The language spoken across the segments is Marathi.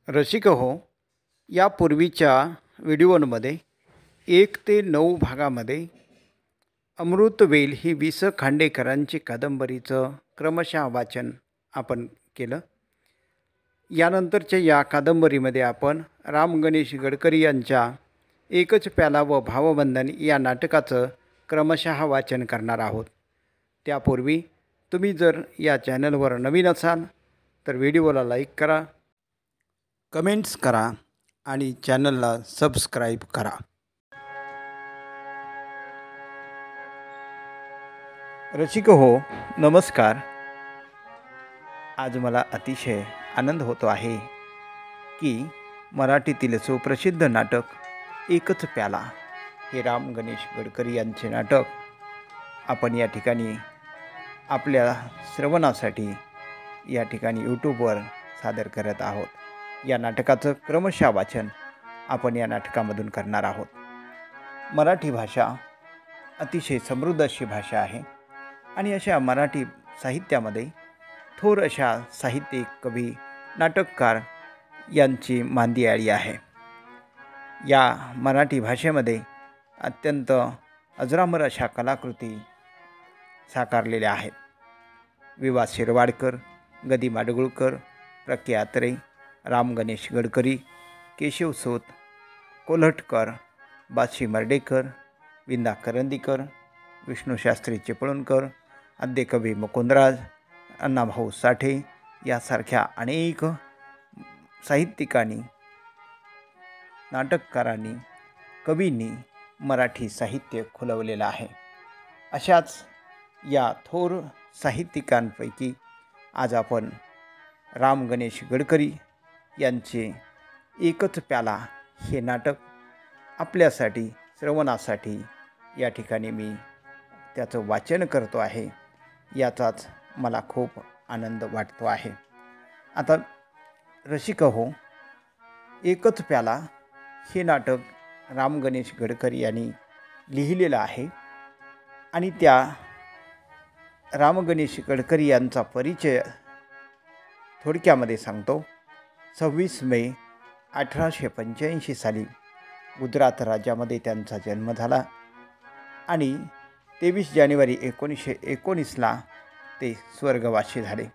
रसिक हो, यापूर्वीच्या व्हिडिओमध्ये 1 ते 9 भागामध्ये अमृतवेल ही वि. स. खांडेकरांची कादंबरीचं क्रमशः वाचन आपण केलं. यानंतरच्या या कादंबरीमध्ये आपण राम गणेश गडकरी यांच्या एकच प्याला व भावबंधन या नाटकाचं क्रमशः वाचन करणार आहोत. त्यापूर्वी तुम्ही जर या चॅनलवर नवीन असाल तर व्हिडिओला लाईक करा, कमेंट्स करा आणि चॅनलला सबस्क्राईब करा. रसिक हो, नमस्कार. आज मला अतिशय आनंद होतो आहे की मराठीतील सुप्रसिद्ध नाटक एकच प्याला हे राम गणेश गडकरी यांचे नाटक आपण या ठिकाणी आपल्या श्रवणासाठी या ठिकाणी यूट्यूबवर सादर करत आहोत. या नाटकाचं क्रमशः वाचन आपण या नाटकामधून करणार आहोत. मराठी भाषा अतिशय समृद्ध अशी भाषा आहे आणि अशा मराठी साहित्यामध्ये थोर अशा साहित्यिक, कवी, नाटककार यांची मांदियाळी आहे. या मराठी भाषेमध्ये अत्यंत अजरामर अशा कलाकृती साकारलेल्या आहेत. वि. शिरवाडकर, ग. दी. माडगूळकर, प्र. के. अत्रे, राम गणेश गडकरी, केशव सूत, कोल्हटकर, बाची मर्डेकर, विंदा करंदीकर, विष्णुशास्त्री चिपळूणकर, आद्यकवी मुकुंदराज, अण्णाभाऊ साठे यासारख्या अनेक साहित्यिकांनी, नाटककारांनी, कवींनी मराठी साहित्य खुलवलेलं आहे. अशाच या थोर साहित्यिकांपैकी आज आपण राम गणेश गडकरी यांचे एकच प्याला हे नाटक आपल्यासाठी श्रवणासाठी या ठिकाणी मी त्याचं वाचन करतो आहे. याचाच मला खूप आनंद वाटतो आहे. आता रसिक हो, एकच प्याला हे नाटक राम गणेश गडकरी यांनी लिहिलेलं आहे आणि त्या राम गणेश गडकरी यांचा परिचय थोडक्यामध्ये सांगतो. 26 मे 1885 साली गुजरात राज्यामध्ये त्यांचा जन्म झाला आणि 23 जानेवारी 1919ला ते स्वर्गवासी झाले.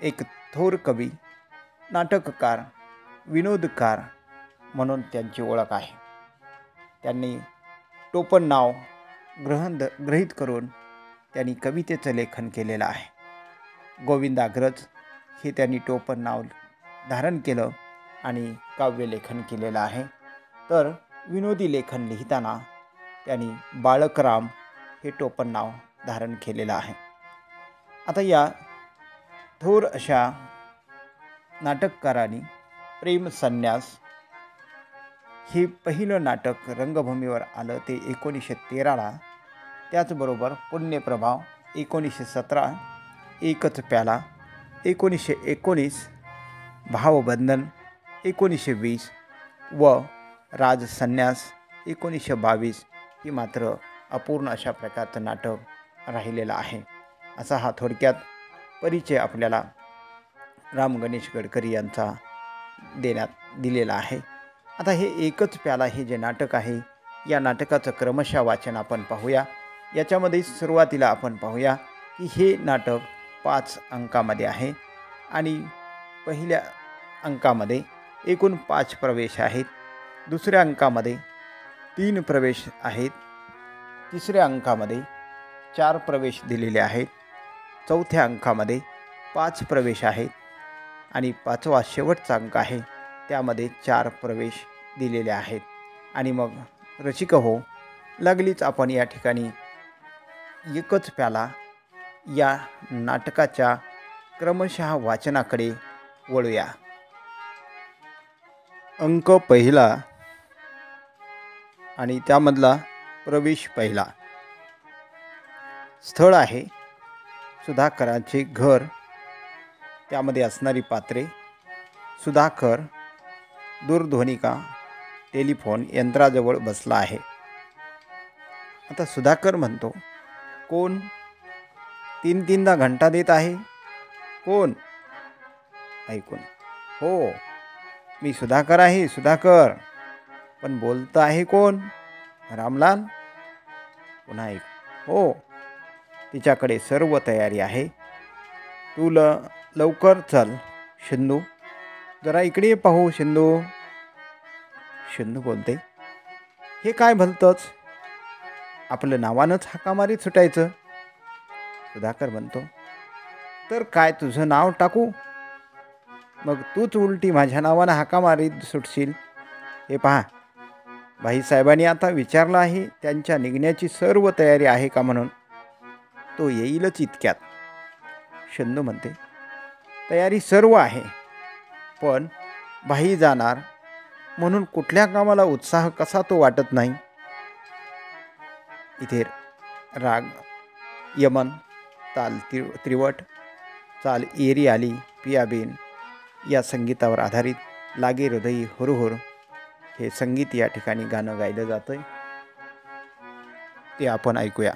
एक थोर कवी, नाटककार, विनोदकार म्हणून त्यांची ओळख आहे. त्यांनी टोपण नाव ग्रहित करून त्यांनी कवितेचं लेखन केलेलं आहे. गोविंदाग्रज हे त्यांनी टोपण नाव धारण केलं आणि काव्यलेखन केलेलं आहे. तर विनोदी लेखन लिहिताना त्यांनी बाळकराम हे टोपण नाव धारण केलेलं आहे. आता या थोर अशा नाटककारांनी प्रेम संन्यास हे पहिलं नाटक रंगभूमीवर आलं ते 1913ला. त्याचबरोबर पुण्यप्रभाव 1917, एकच प्याला 1919, भावबंधन 1920 व राजसन्यास 1922 ही मात्र अपूर्ण अशा प्रकारचं नाटक राहिलेलं आहे. असा हा थोडक्यात परिचय आपल्याला राम गणेश गडकरी यांचा दिलेला आहे. आता हे एकच प्याला हे जे नाटक आहे या नाटकाचं क्रमशः वाचन आपण पाहूया. याच्यामध्ये सुरुवातीला आपण पाहूया की हे नाटक 5 अंकामध्ये आहे आणि पहिल्या अंकामध्ये एकूण 5 प्रवेश आहेत. दुसऱ्या अंकामध्ये 3 प्रवेश आहेत. तिसऱ्या अंकामध्ये 4 प्रवेश दिलेले आहेत. चौथ्या अंकामध्ये 5 प्रवेश आहेत आणि 5वा शेवटचा अंक आहे त्यामध्ये 4 प्रवेश दिलेले आहेत. आणि मग रसिक हो, लागलीच आपण या ठिकाणी एकच प्याला या नाटकाच्या क्रमशः वाचनाकडे वळूया. अंक पहिला आणि त्यामधला प्रवेश पहिला. स्थळ आहे सुधाकरांचे घर. त्यामध्ये असणारी पात्रे: सुधाकर दूरध्वनिका टेलिफोन यंत्राजवळ बसला आहे. आता सुधाकर म्हणतो, कोण? 3-3दा घंटा देत आहे. कोण? ऐकून, हो मी सुधाकर आहे, सुधाकर. पण बोलतं आहे कोण? रामलाल. पुन्हा एक. हो, तिच्याकडे सर्व तयारी आहे. तू लवकर चल शिंदू. जरा इकडे ये पाहू शिंदू. शिंदू बोलते, हे काय भलतंच, आपलं नावानंच हाका मारीत सुटायचं. सुधाकर म्हणतो, तर काय तुझं नाव टाकू? मग तूच उलटी माझ्या नावानं हाका मारीत सुटशील. हे पहा, भाईसाहेबांनी आता विचारलं आहे त्यांच्या निघण्याची सर्व तयारी आहे का म्हणून. तो येईलच इतक्यात. शंदू म्हणते, तयारी सर्व आहे, पण भाई जाणार म्हणून कुठल्या कामाला उत्साह कसा तो वाटत नाही. इथे राग यमन, ताल त्रिवट, चाल एरी आली पियाबीन या संगीतावर आधारित लागे हृदयी हुरहुर हे संगीत या ठिकाणी गाणं गायलं जातंय. ते आपण ऐकूया.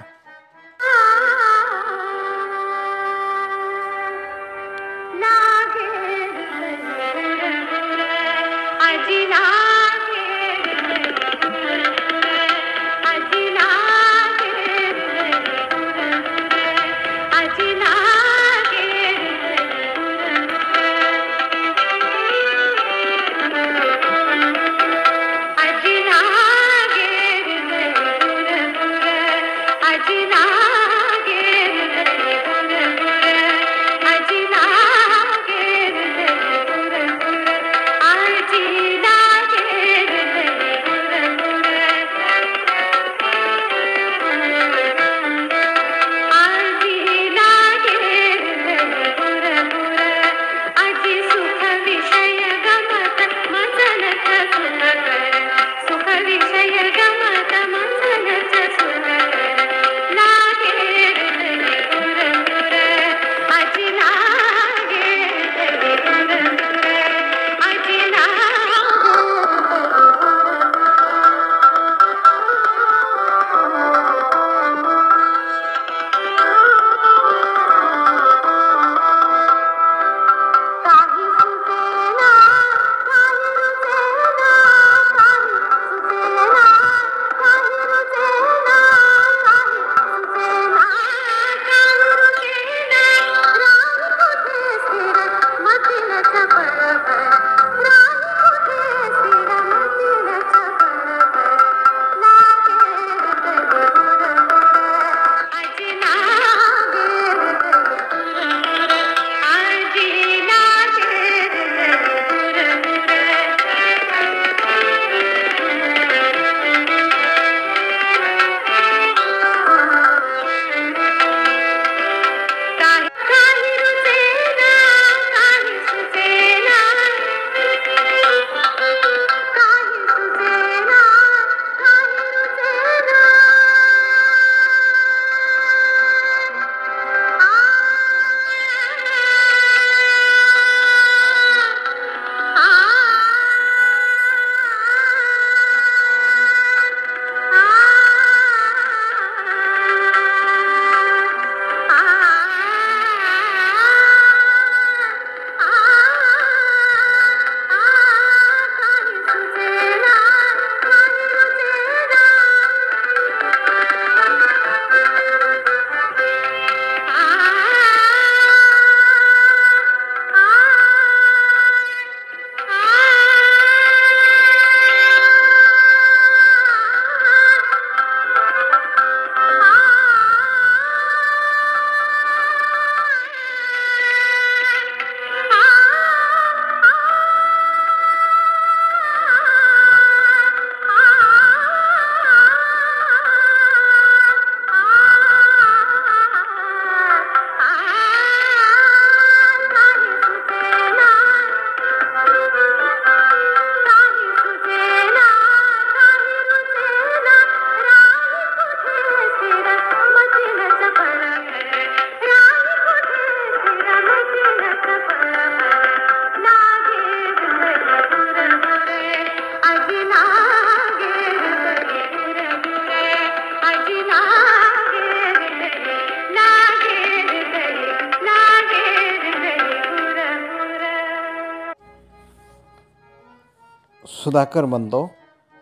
सुधाकर म्हणतो,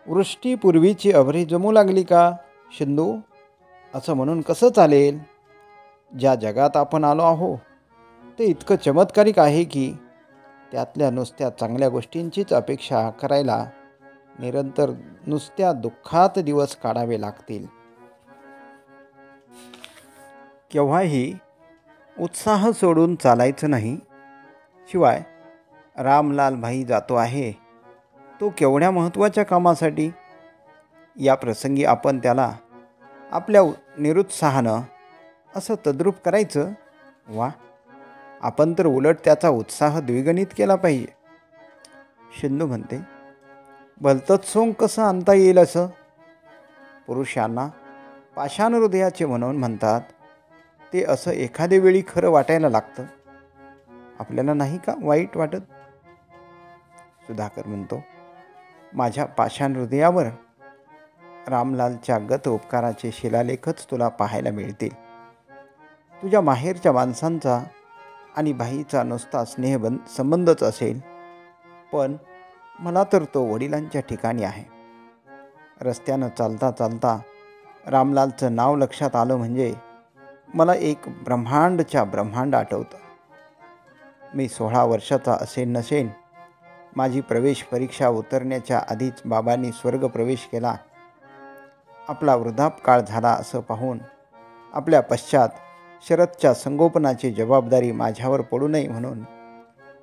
वृष्टीपूर्वीची अभरी जमू लागली का शिंदू? असं म्हणून कसं चालेल? ज्या जगात आपण आलो आहो ते इतकं चमत्कारिक आहे की त्यातल्या नुसत्या चांगल्या गोष्टींचीच अपेक्षा करायला निरंतर नुसत्या दुःखात दिवस काढावे लागतील. केव्हाही उत्साह सोडून चालायचं नाही. शिवाय रामलाल भाई जातो आहे तो केवढ्या महत्त्वाच्या कामासाठी. या प्रसंगी आपण त्याला आपल्या निरुत्साहानं असं तद्रूप करायचं. वा, आपण तर उलट त्याचा उत्साह द्विगुणित केला पाहिजे. शिंदू म्हणते, भलतंच सोंग कसं आणता येईल असं? पुरुषांना पाषाण हृदयाचे म्हणून म्हणतात. ते असं एखाद्या वेळी खरं वाटायला लागतं. आपल्याला नाही का वाईट वाटत? सुधाकर म्हणतो, माझ्या पाषाण हृदयावर रामलालच्या गत उपकाराचे शिलालेखच तुला पाहायला मिळतील. तुझ्या माहेरच्या माणसांचा आणि बाईचा नुसता संबंधच असेल, पण मला तर तो वडिलांच्या ठिकाणी आहे. रस्त्यानं चालता चालता रामलालचं नाव लक्षात आलं म्हणजे मला एक ब्रह्मांडच्या ब्रह्मांड आठवतं. मी 16 वर्षाचा असेन नसेन, माझी प्रवेश परीक्षा उतरण्याच्या आधीच बाबांनी स्वर्ग प्रवेश केला. आपला वृद्धापकाळ झाला असं पाहून आपल्या पश्चात शरदच्या संगोपनाची जबाबदारी माझ्यावर पडू नये म्हणून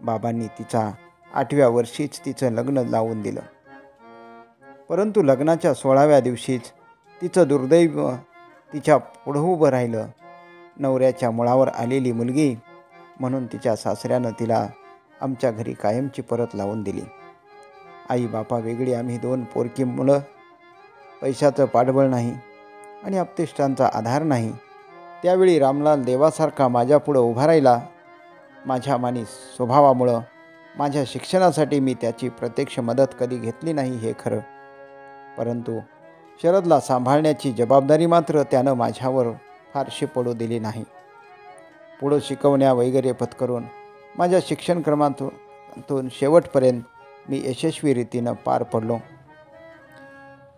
बाबांनी तिचा 8व्या वर्षीच तिचं लग्न लावून दिलं. परंतु लग्नाच्या 16व्या दिवशीच तिचं दुर्दैव तिच्या पुढं उभं राहिलं. नवऱ्याच्या मुळावर आलेली मुलगी म्हणून तिच्या सासऱ्यानं तिला आमच्या घरी कायमची परत लावून दिली. आई बापा वेगळी आम्ही 2 पोरकी मुलं. पैशाचं पाठबळ नाही आणि आप्तेष्टांचा आधार नाही. त्यावेळी रामलाल देवासारखा माझ्यापुढं उभा राहिला. माझ्या मानी स्वभावामुळं माझ्या शिक्षणासाठी मी त्याची प्रत्यक्ष मदत कधी घेतली नाही हे खरं, परंतु शरदला सांभाळण्याची जबाबदारी मात्र त्यानं माझ्यावर फारशी पडू दिली नाही. पुढं शिकवण्या वगैरे पत्करून माझ्या शिक्षणक्रमातून शेवटपर्यंत मी यशस्वी रीतीनं पार पडलो.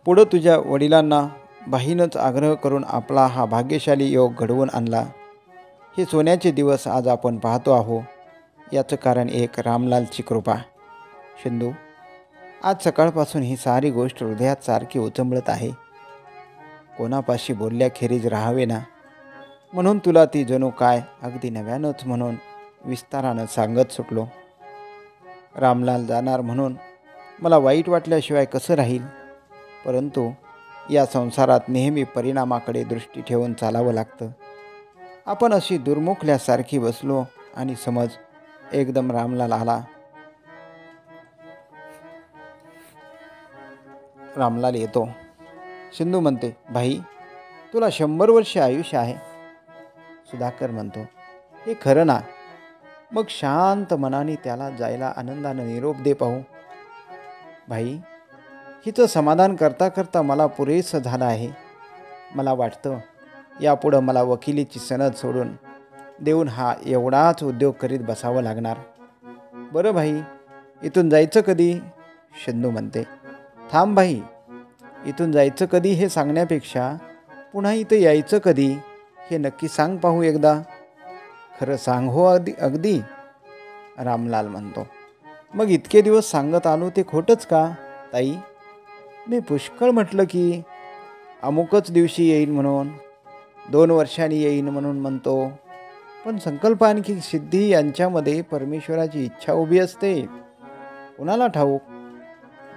पुढं तुझ्या वडिलांना बाईनंच आग्रह करून आपला हा भाग्यशाली योग घडवून आणला. हे सोन्याचे दिवस आज आपण पाहतो आहो, याचं कारण एक रामलालची कृपा. शिंदू, आज सकाळपासून ही सारी गोष्ट हृदयात सारखी उचंबळत आहे. कोणापाशी बोलल्याखेरीज राहावे ना म्हणून तुला ती जणू काय अगदी नव्यानंच म्हणून विस्तारानं सांगत सुटलो. रामलाल जाणार म्हणून मला वाईट वाटल्याशिवाय कसं राहील, परंतु या संसारात नेहमी परिणामाकडे दृष्टी ठेवून चालावं लागतं. आपण अशी दुर्मुखल्यासारखी बसलो आणि समज एकदम रामलाल आला. रामलाल येतो. शिंदू म्हणते, भाई तुला 100 वर्षे आयुष्य आहे. सुधाकर म्हणतो, हे खरं ना? मग शांत मनाने त्याला जायला आनंदानं निरोप दे पाहू. भाई, हिचं समाधान करता करता मला पुरेसं झालं आहे. मला वाटतं यापुढं मला वकिलीची सनद सोडून देऊन हा एवढाच उद्योग करीत बसावं लागणार. बरं भाई, इथून जायचं कधी? शिंदू म्हणते, थांब भाई, इथून जायचं कधी हे सांगण्यापेक्षा पुन्हा इथं यायचं कधी हे नक्की सांग पाहू एकदा. खरं सांग हो अगदी. रामलाल म्हणतो, मग इतके दिवस सांगत आलो ते खोटंच का ताई? मी पुष्कळ म्हटलं की अमुकच दिवशी येईन म्हणून, 2 वर्षांनी येईन म्हणून म्हणतो, पण संकल्प आणखी सिद्धी यांच्यामध्ये परमेश्वराची इच्छा उभी असते. कुणाला ठाऊक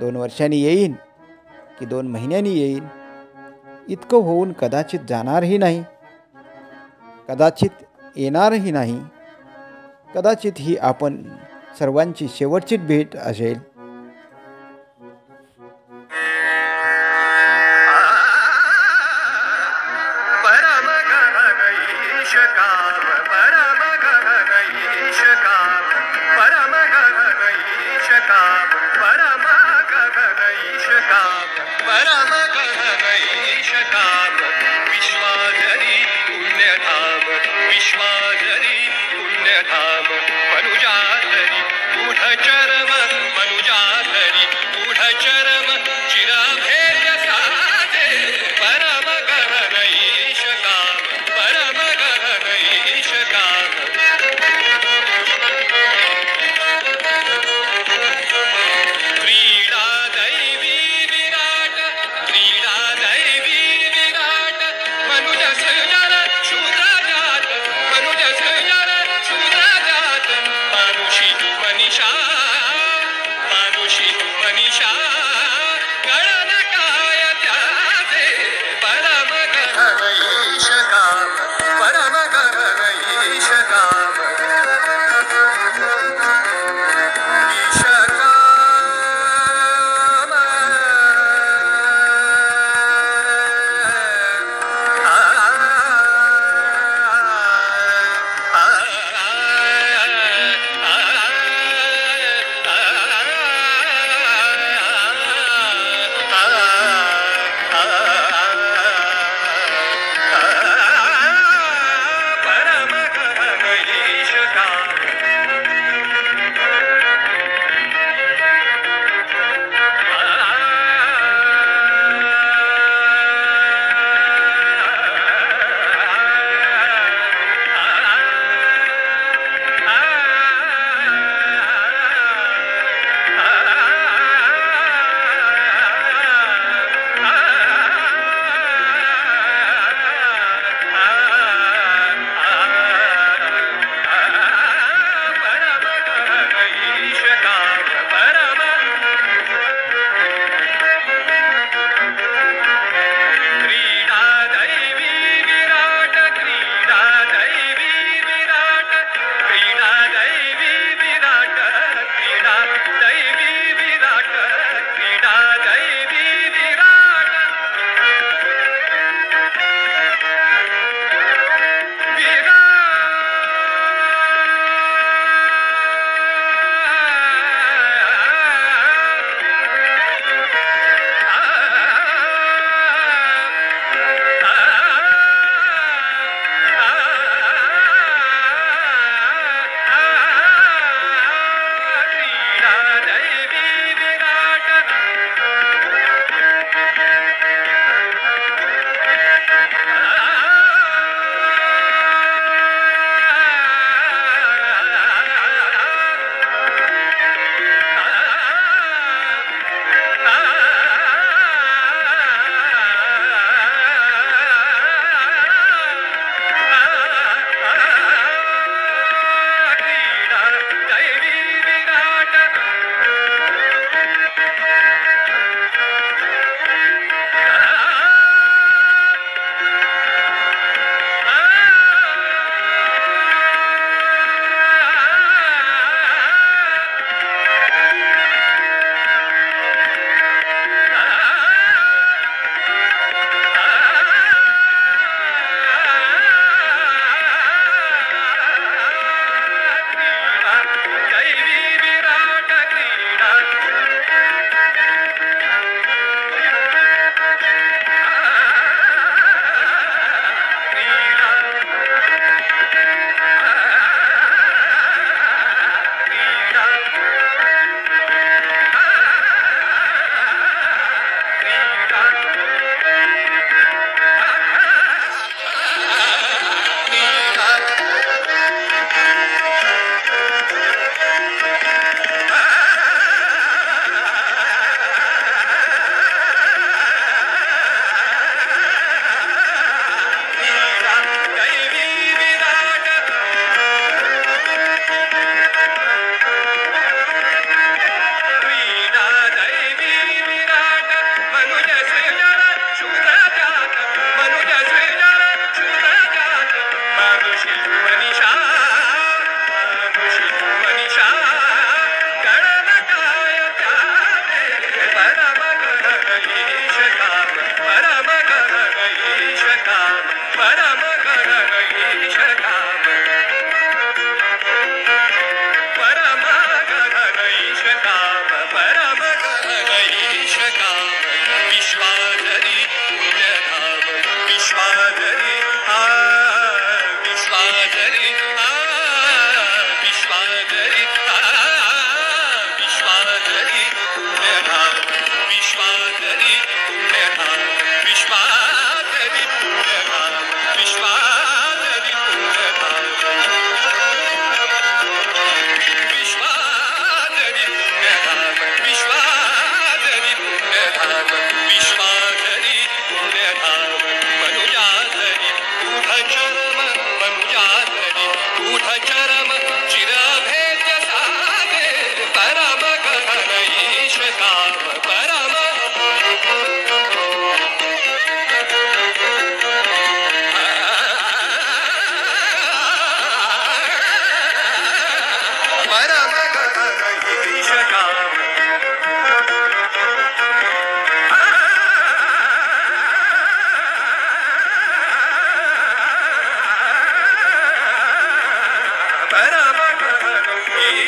2 वर्षांनी येईन की 2 महिन्यांनी येईन. इतकं होऊन कदाचित जाणारही नाही, कदाचित येणारही नाही. कदाचित ही आपण सर्वांची शेवटचीच भेट असेल. मनुजातरी उठ चरम मनुजातरी उठ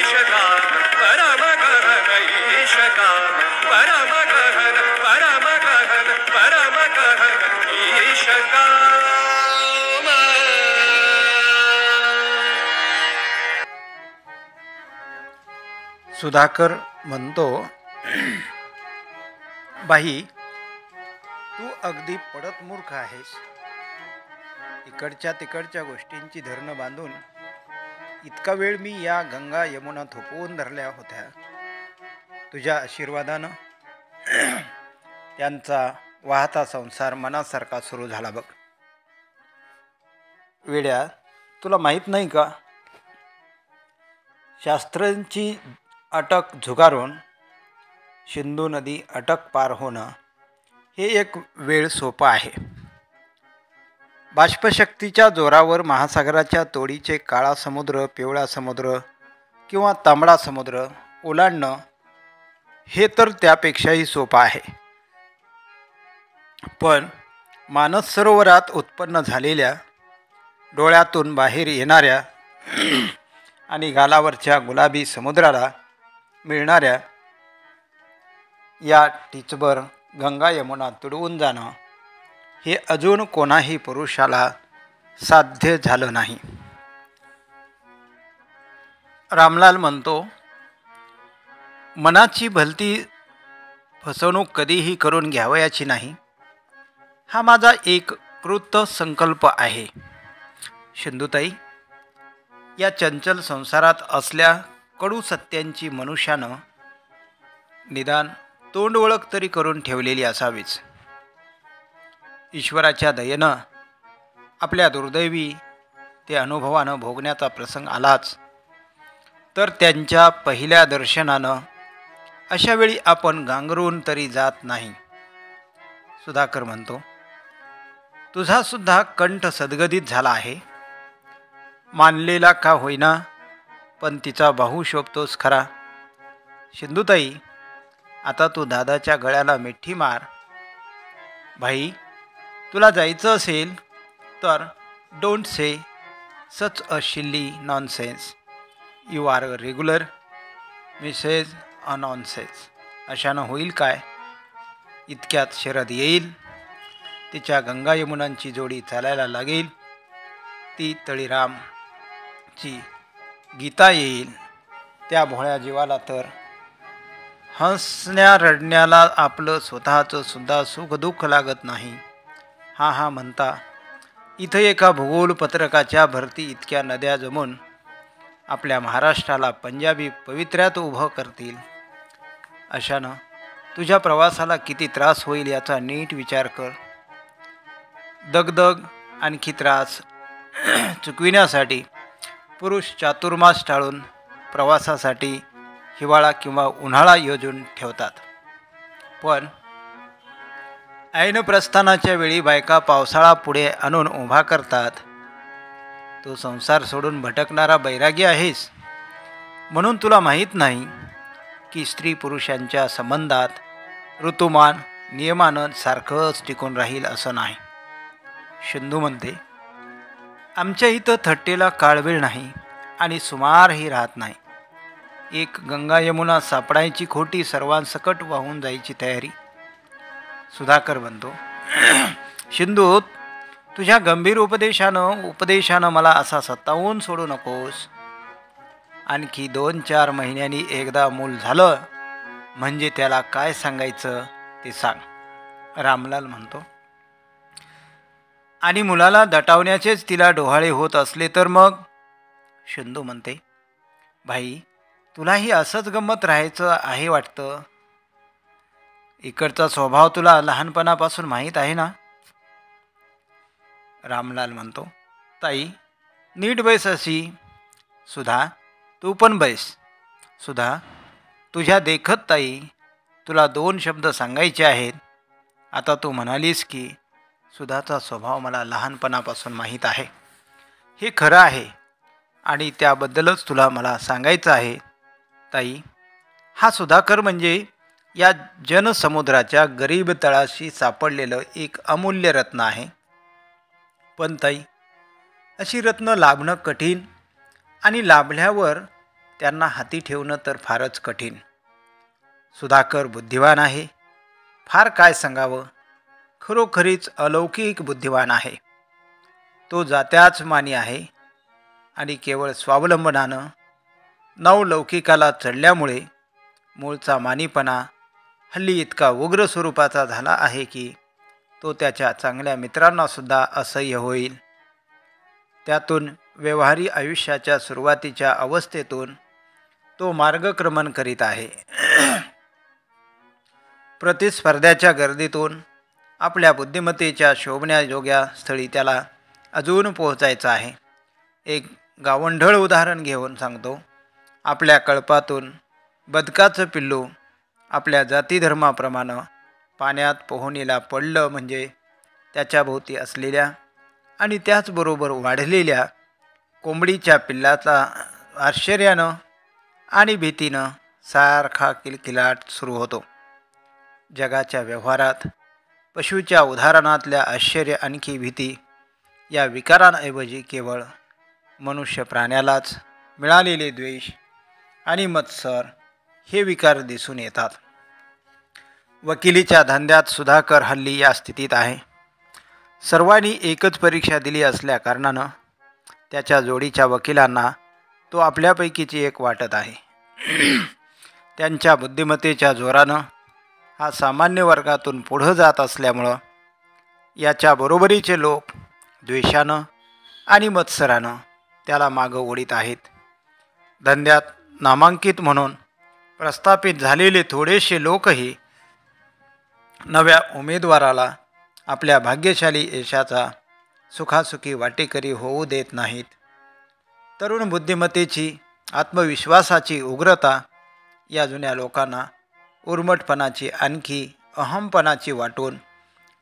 ईशका परम गहन ईशका परम गहन ईशका सुधाकर म्हणतो, बाई तू अगदी पडत मूर्ख आहेस. इकडच्या तिकडच्या गोष्टींची धरणं बांधून इतका वेळ मी या गंगा यमुना थोपवून धरल्या होत्या. तुझ्या आशीर्वादानं त्यांचा वाहता संसार मनासारखा सुरू झाला बघ. वेड्या, तुला माहीत नाही का, शास्त्रांची अटक झुगारून सिंधू नदी अटक पार होणं हे एक वेळ सोपं आहे. बाष्पशक्तीच्या जोरावर महासागराच्या तोडीचे काळा समुद्र, पिवळा समुद्र किंवा तांबडा समुद्र ओलांडणं हे तर त्यापेक्षाही सोपं आहे. पण मानस सरोवरात उत्पन्न झालेल्या, डोळ्यातून बाहेर येणाऱ्या आणि गालावरच्या गुलाबी समुद्राला मिळणाऱ्या या टिचभर गंगा यमुना तुडवून जाणं हे अजून कोणाही पुरुषाला साध्य झालं नाही. रामलाल म्हणतो, मनाची भलती फसवणूक कधीही करून घ्यावयाची नाही, हा माझा एक कृत संकल्प आहे. सिंधुताई, या चंचल संसारात असल्या कडू सत्यांची मनुष्यानं निदान तोंड ओळख तरी करून ठेवलेली असावीच. ईश्वराच्या दयेनं आपल्या दुर्दैवी ते अनुभवानं भोगण्याचा प्रसंग आलाच, तर त्यांच्या पहिल्या दर्शनानं अशावेळी आपण गांगरून तरी जात नाही. सुधाकर म्हणतो, तुझासुद्धा कंठ सद्गदित झाला आहे. मानलेला का होईना, पण तिचा बाहू शोभतोस खरा. सिंधुताई, आता तू दादाच्या गळ्याला मिठी मार. भाई, तुला जायचं असेल तर don't say such a Shilli nonsense. You are a regular Mrs a nonsense. अशानं होईल काय? इतक्यात शरद येईल, तिच्या गंगा यमुनांची जोडी चालायला लागेल, ती तळीरामची गीता येईल. त्या भोळ्या जीवाला तर हसण्या रडण्याला आपलं स्वतःचं सुद्धा सुख दुःख लागत नाही. हा हा म्हणता इथं एका भूगोल पत्रकाच्या भरती इतक्या नद्या जमून आपल्या महाराष्ट्राला पंजाबी पवित्र्यात उभं करतील. अशानं तुझ्या प्रवासाला किती त्रास होईल याचा नीट विचार कर. दगदग आणखी त्रास चुकविण्यासाठी पुरुष चातुर्मास टाळून प्रवासासाठी हिवाळा किंवा उन्हाळा योजून ठेवतात. पण ऐन प्रस्थानाच्या वेळी बायका पावसाळा पुढे आणून उभा करतात. तू संसार सोडून भटकणारा बैरागी आहेस म्हणून तुला माहीत नाही की स्त्री पुरुषांच्या संबंधात ऋतुमान नियमानं सारखंच टिकून राहील असं नाही. सिंधू म्हणते, आमच्या इथं थट्टेला काळवेळ नाही आणि सुमारही राहत नाही. एक गंगा यमुना सापडायची खोटी सर्वांसकट वाहून जायची तयारी. सुधाकर म्हणतो, सिंधू, तुझ्या गंभीर उपदेशानं मला असा सतावून सोडू नकोस. आणखी 2-4 महिन्यांनी एकदा मूल झालं म्हणजे त्याला काय सांगायचं ते सांग. रामलाल म्हणतो, आणि मुलाला दटावण्याचेच तिला डोहाळे होत असले तर मग? सिंधू म्हणते, भाई, तुलाही असंच गंमत राहायचं आहे वाटतं. इकडचा स्वभाव तुला लहानपणापासून माहीत आहे ना. रामलाल म्हणतो, ताई नीट बैस अशी. सुधा, तू पण बैस. सुधा, तुझ्या देखत ताई तुला 2 शब्द सांगायचे आहेत. आता तू म्हणालीस की सुधाचा स्वभाव मला लहानपणापासून माहीत आहे. हे खरं आहे आणि त्याबद्दलच तुला मला सांगायचं आहे. ताई, हा सुधाकर म्हणजे या जनसमुद्राच्या गरीब तळाशी सापडलेलं एक अमूल्य रत्न आहे. पण ताई, अशी रत्न लाभणं कठीण आणि लाभल्यावर त्यांना हाती ठेवणं तर फारच कठीण. सुधाकर बुद्धिवान आहे, फार काय सांगावं, खरोखरीच अलौकिक बुद्धिवान आहे. तो जात्याच मानी आहे आणि केवळ स्वावलंबनानं नवलौकिकाला चढल्यामुळे मूळचा मानीपणा हल्ली इतका उग्र स्वरूपाचा झाला आहे की तो त्याच्या चांगल्या मित्रांनासुद्धा असह्य होईल. त्यातून व्यवहारी आयुष्याच्या सुरुवातीच्या अवस्थेतून तो मार्गक्रमण करीत आहे. प्रतिस्पर्ध्याच्या गर्दीतून आपल्या बुद्धिमत्तेच्या शोभण्याजोग्या स्थळी त्याला अजून पोहोचायचं आहे. एक गावंढळ उदाहरण घेऊन सांगतो. आपल्या कळपातून बदकाचं पिल्लू आपल्या जातीधर्माप्रमाणे पाण्यात पोहणीला पडलं म्हणजे त्याच्याभोवती असलेल्या आणि त्याचबरोबर वाढलेल्या कोंबडीच्या पिल्लाचा आश्चर्यानं आणि भीतीनं सारखा किलकिलाट सुरू होतो. जगाच्या व्यवहारात पशूच्या उदाहरणातल्या आश्चर्य आणखी भीती या विकारांऐवजी केवळ मनुष्य प्राण्यालाच मिळालेले द्वेष आणि मत्सर हे विकार दिसून येतात. वकिलीच्या धंद्यात सुधाकर हल्ली या स्थितीत आहे. सर्वांनी एकच परीक्षा दिली असल्या कारणानं त्याच्या जोडीच्या वकिलांना तो आपल्यापैकीची एक वाटत आहे. त्यांच्या बुद्धिमत्तेच्या जोरानं हा सामान्य वर्गातून पुढं जात असल्यामुळं याच्या बरोबरीचे लोक द्वेषानं आणि मत्सरानं त्याला मागं ओढीत आहेत. धंद्यात नामांकित म्हणून प्रस्थापित झालेले थोडेसे लोकही नव्या उमेदवाराला आपल्या भाग्यशाली यशाचा सुखासुखी वाटेकरी होऊ देत नाहीत. तरुण बुद्धिमत्तेची आत्मविश्वासाची उग्रता या जुन्या लोकांना उर्मटपणाची आणखी अहमपणाची वाटून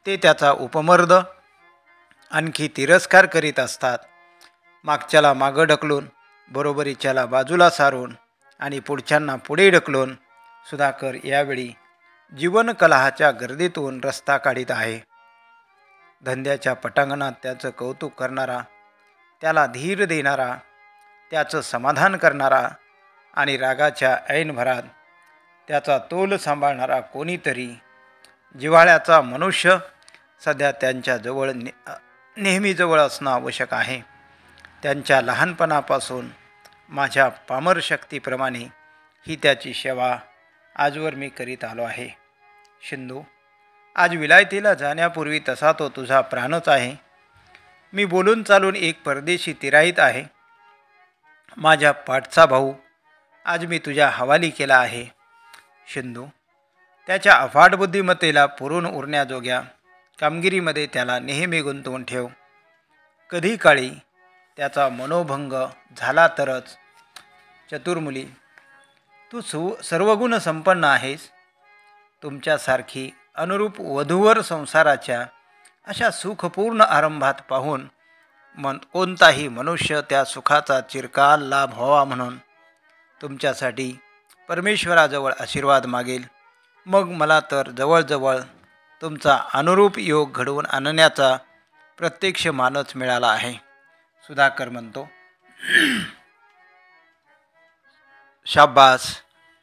ते त्याचा उपमर्द आणखी तिरस्कार करीत असतात. मागच्याला मागं ढकलून, बरोबरीच्याला बाजूला सारून आणि पुढच्यांना पुढे ढकलून सुधाकर यावेळी जीवनकलहाच्या गर्दीतून रस्ता काढीत आहे. धंद्याच्या पटांगणात त्याचं कौतुक करणारा, त्याला धीर देणारा, त्याचं समाधान करणारा आणि रागाच्या ऐनभरात त्याचा तोल सांभाळणारा कोणीतरी जिव्हाळ्याचा मनुष्य सध्या त्यांच्या जवळ नेहमी जवळ असणं आवश्यक आहे. त्यांच्या लहानपणापासून माझ्या पामरशक्तीप्रमाणे ही त्याची सेवा आजवर मी करीत आलो आहे. शिंदू, आज विलायतीला जाण्यापूर्वी तसा तो तुझा प्राणच आहे. मी बोलून चालून एक परदेशी तिराईत आहे. माझ्या पाठचा भाऊ आज मी तुझ्या हवाली केला आहे. शिंदू, त्याच्या अफाट बुद्धिमत्तेला पुरून उरण्याजोग्या कामगिरीमध्ये त्याला नेहमी गुंतवून ठेव. कधी काळी त्याचा मनोभंग झाला तरच. चतुर्मुली, तू सर्वगुण संपन्न आहेस. तुमच्यासारखी अनुरूप वधूवर संसाराच्या अशा सुखपूर्ण आरंभात पाहून कोणताही मनुष्य त्या सुखाचा चिरकाल लाभ व्हावा म्हणून तुमच्यासाठी परमेश्वराजवळ आशीर्वाद मागेल. मग मला तर जवळजवळ तुमचा अनुरूप योग घडवून आणण्याचा प्रत्यक्ष मानच मिळाला आहे. सुधाकर म्हणतो, शाब्बास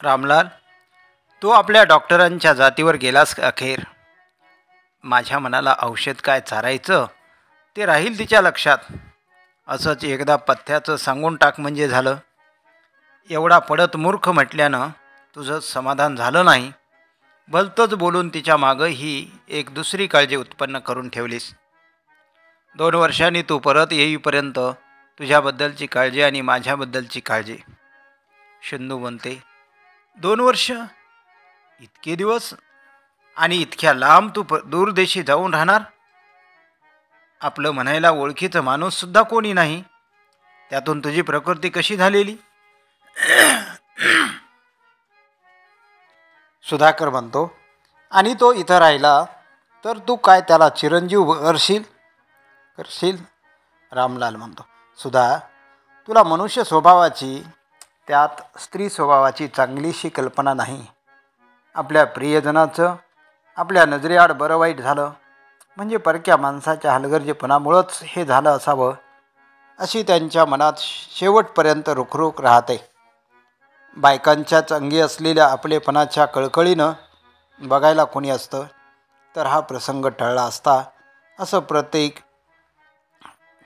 रामलाल, तू आपल्या डॉक्टरांच्या जातीवर गेलास अखेर. माझ्या मनाला औषध काय चारायचं ते राहील तिच्या लक्षात. असंच एकदा पथ्याचं सांगून टाक म्हणजे झालं. एवढा पडत मूर्ख म्हटल्यानं तुझं समाधान झालं नाही. भलतंच बोलून तिच्या मागं ही एक दुसरी काळजी उत्पन्न करून ठेवलीस. 2 वर्षांनी तू परत येईपर्यंत तुझ्याबद्दलची काळजी आणि माझ्याबद्दलची काळजी. शिंदू म्हणते, 2 वर्ष? इतके दिवस आणि इतक्या लांब तू दूरदेशी जाऊन राहणार? आपलं म्हणायला ओळखीचं माणूससुद्धा कोणी नाही. त्यातून तुझी प्रकृती कशी झालेली? सुधाकर म्हणतो, आणि तो इथं राहिला तर तू काय त्याला चिरंजीव करशील? रामलाल म्हणतो, सुधा, तुला मनुष्य स्वभावाची, त्यात स्त्री स्वभावाची चांगलीशी कल्पना नाही. आपल्या प्रियजनाचं आपल्या नजरेआड बरं वाईट झालं म्हणजे परक्या माणसाच्या हलगर्जीपणामुळंच हे झालं असावं अशी त्यांच्या मनात शेवटपर्यंत रुखरुख राहते. बायकांच्याच अंगी असलेल्या आपलेपणाच्या कळकळीनं बघायला कोणी असतं तर हा प्रसंग टळला असता असं प्रत्येक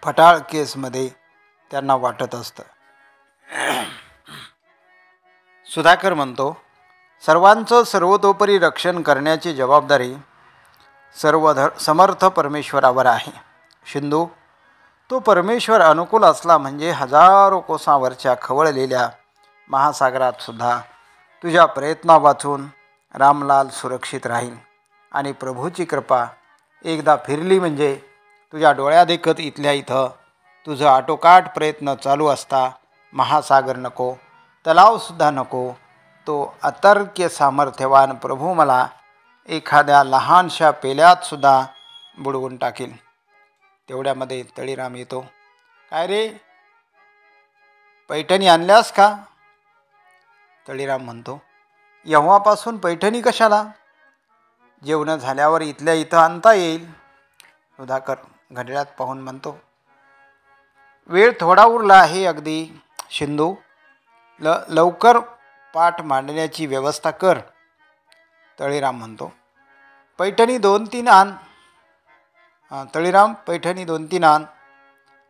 फटाळ केसमध्ये त्यांना वाटत असतं. सुधाकर म्हणतो, सर्वांचं सर्वतोपरी रक्षण करण्याची जबाबदारी समर्थ परमेश्वरावर आहे. शिंदू, तो परमेश्वर अनुकूल असला म्हणजे हजारो कोसांवरच्या खवळलेल्या महासागरात सुद्धा तुझ्या प्रयत्ना वाचून रामलाल सुरक्षित राहील. आणि प्रभूची कृपा एकदा फिरली म्हणजे तुझ्या डोळ्यादेखत इथल्या इथं तुझं आटोकाट प्रयत्न चालू असता महासागर नको, तलावसुद्धा नको, तो अतर्क्य सामर्थ्यवान प्रभू मला एखाद्या लहानशा पेल्यातसुद्धा बुडवून टाकेल. तेवढ्यामध्ये तळीराम येतो. काय रे, पैठणी आणल्यास का? तळीराम म्हणतो, एव्हापासून पैठणी कशाला? जेवण झाल्यावर इथल्या इथं आणता येईल. सुधाकर घड्याळात पाहून म्हणतो, वेळ थोडा उरला आहे अगदी. शिंदू, लवकर पाठ मांडण्याची व्यवस्था कर. तळीराम म्हणतो, पैठणी 2-3 आण. तळीराम, पैठणी 2-3 आण.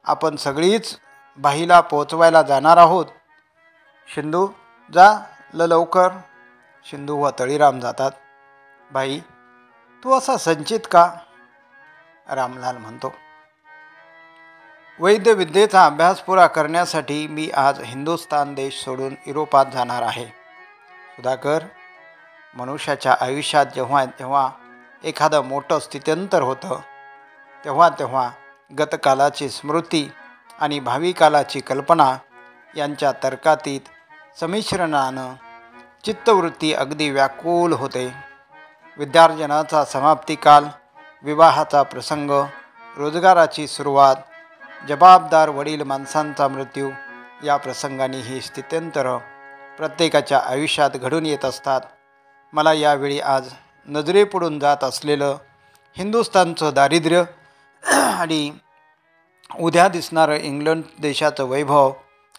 आपण सगळीच बाहीला पोचवायला जाणार आहोत. शिंदू, जा लवकर. शिंदू व तळीराम जातात. बाई, तू असा संचित का? रामलाल म्हणतो, वैद्यविद्येचा अभ्यास पुरा करण्यासाठी मी आज हिंदुस्थान देश सोडून युरोपात जाणार आहे. सुधाकर, मनुष्याच्या आयुष्यात जेव्हा जेव्हा एखादं मोठं स्थित्यंतर होतं तेव्हा तेव्हा गतकालाची स्मृती आणि भावी कालाची कल्पना यांच्या तर्कातीत संमिश्रणानं चित्तवृत्ती अगदी व्याकुल होते. विद्यार्जनाचा समाप्तिकाल, विवाहाचा प्रसंग, रोजगाराची सुरुवात, जबाबदार वडील माणसांचा मृत्यू या प्रसंगांनी ही स्थित्यंतरं प्रत्येकाच्या आयुष्यात घडून येत असतात. मला यावेळी आज नजरेपुढून जात असलेलं हिंदुस्थानचं दारिद्र्य आणि उद्या दिसणारं इंग्लंड देशाचं वैभव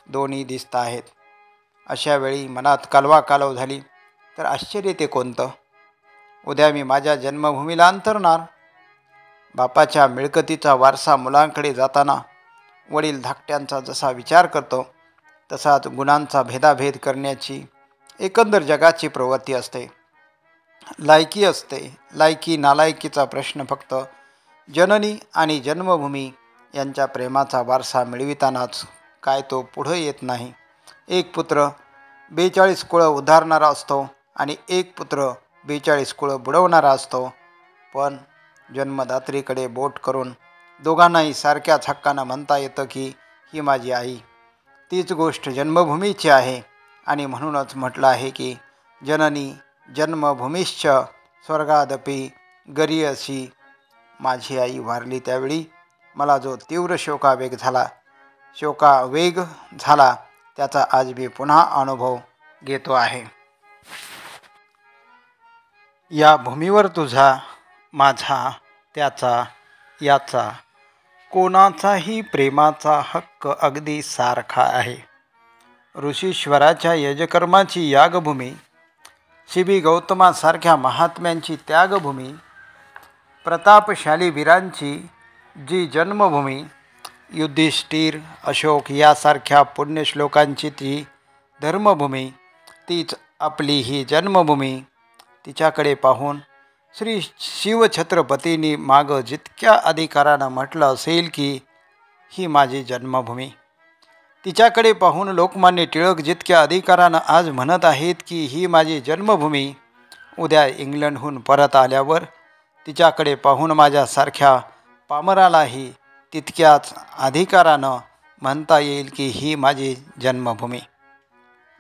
दोन्ही दिसत आहेत. अशा वेळी मनात कालवाकालव झाली तर आश्चर्य ते कोणतं? उद्या मी माझ्या जन्मभूमीला अंतरणार. बापाच्या मिळकतीचा वारसा मुलांकडे जाताना वडील धाकट्यांचा जसा विचार करतो तसाच गुणांचा भेदाभेद करण्याची एकंदर जगाची प्रवृत्ती असते. लायकी असते. लायकी नालायकीचा प्रश्न फक्त जननी आणि जन्मभूमी यांच्या प्रेमाचा वारसा मिळवितानाच काय तो पुढं येत नाही. एक पुत्र 42 कुळं उद्धारणारा असतो आणि एक पुत्र 42 कुळं बुडवणारा असतो. पण जन्मदात्रीकडे बोट करून दोघांनाही सारख्याच हक्कानं म्हणता येतं की ही माझी आई. तीच गोष्ट जन्मभूमीची आहे आणि म्हणूनच म्हटलं आहे की जननी जन्मभूमीश्च स्वर्गादपि गरीयसी. माझी आई वारली त्यावेळी मला जो तीव्र शोकावेग झाला त्याचा आज मी पुन्हा अनुभव घेतो आहे. या भूमीवर तुझा, माझा, त्याचा, याचा कोणाचाही प्रेमाचा हक्क अगदी सारखा आहे. ऋषीश्वराच्या यजकर्माची यागभूमी, शिबी गौतमासारख्या महात्म्यांची त्यागभूमी, प्रतापशाली वीरांची जी जन्मभूमी, युधिष्ठिर, अशोक यासारख्या पुण्यश्लोकांची ती धर्मभूमी, तीच आपली ही जन्मभूमी. तिच्याकडे पाहून श्री शिवछत्रपतींनी मागं जितक्या अधिकारानं म्हटलं असेल की ही माझी जन्मभूमी, तिच्याकडे पाहून लोकमान्य टिळक जितक्या अधिकारानं आज म्हणत आहेत की ही माझी जन्मभूमी, उद्या इंग्लंडहून परत आल्यावर तिच्याकडे पाहून माझ्यासारख्या पामरालाही तितक्याच अधिकारानं म्हणता येईल की ही माझी जन्मभूमी.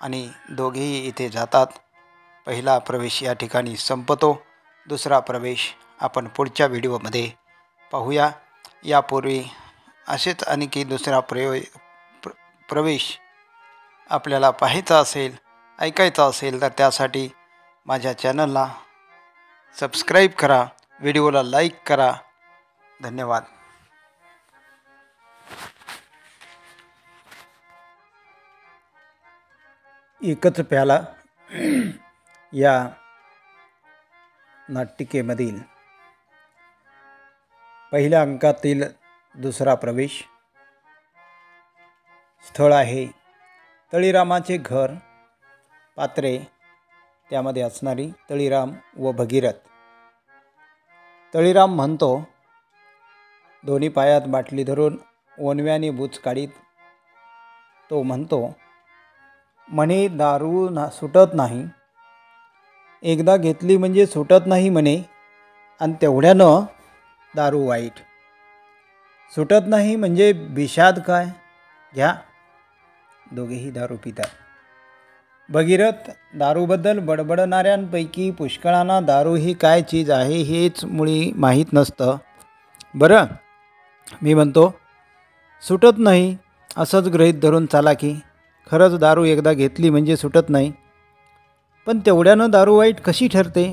आणि दोघेही इथे जातात. पहिला प्रवेश या ठिकाणी संपतो. दुसरा प्रवेश आपण पुढच्या व्हिडिओमध्ये पाहूया. यापूर्वी असेच आणखी दुसरा प्रवेश आपल्याला पाहायचा असेल, ऐकायचा असेल तर त्यासाठी माझ्या चॅनलला सबस्क्राईब करा, व्हिडिओला लाईक करा. धन्यवाद. एकच प्याला या नाटिकेमधील पहिल्या अंकातील दुसरा प्रवेश. स्थळ आहे तळीरामाचे घर. पात्रे त्यामध्ये असणारी तळीराम व भगीरथ. तळीराम म्हणतो, दोन्ही पायात बाटली धरून ओनव्याने बूच काढीत तो म्हणतो, म्हणे दारू सुटत नाही, एकदा घेतली म्हणजे सुटत नाही म्हणे, आणि तेवढ्यानं दारू वाईट. सुटत नाही म्हणजे विषाद काय, घ्या. दोघेही दारू पितात. भगीरथ दारूबद्दल बडबडणाऱ्यांपैकी पुष्कळांना दारू ही काय चीज आहे हेच मुळी माहीत नसतं. बरं, मी म्हणतो सुटत नाही असंच गृहीत धरून चाला की खरंच दारू एकदा घेतली म्हणजे सुटत नाही, पण तेवढ्यानं दारू वाईट कशी ठरते?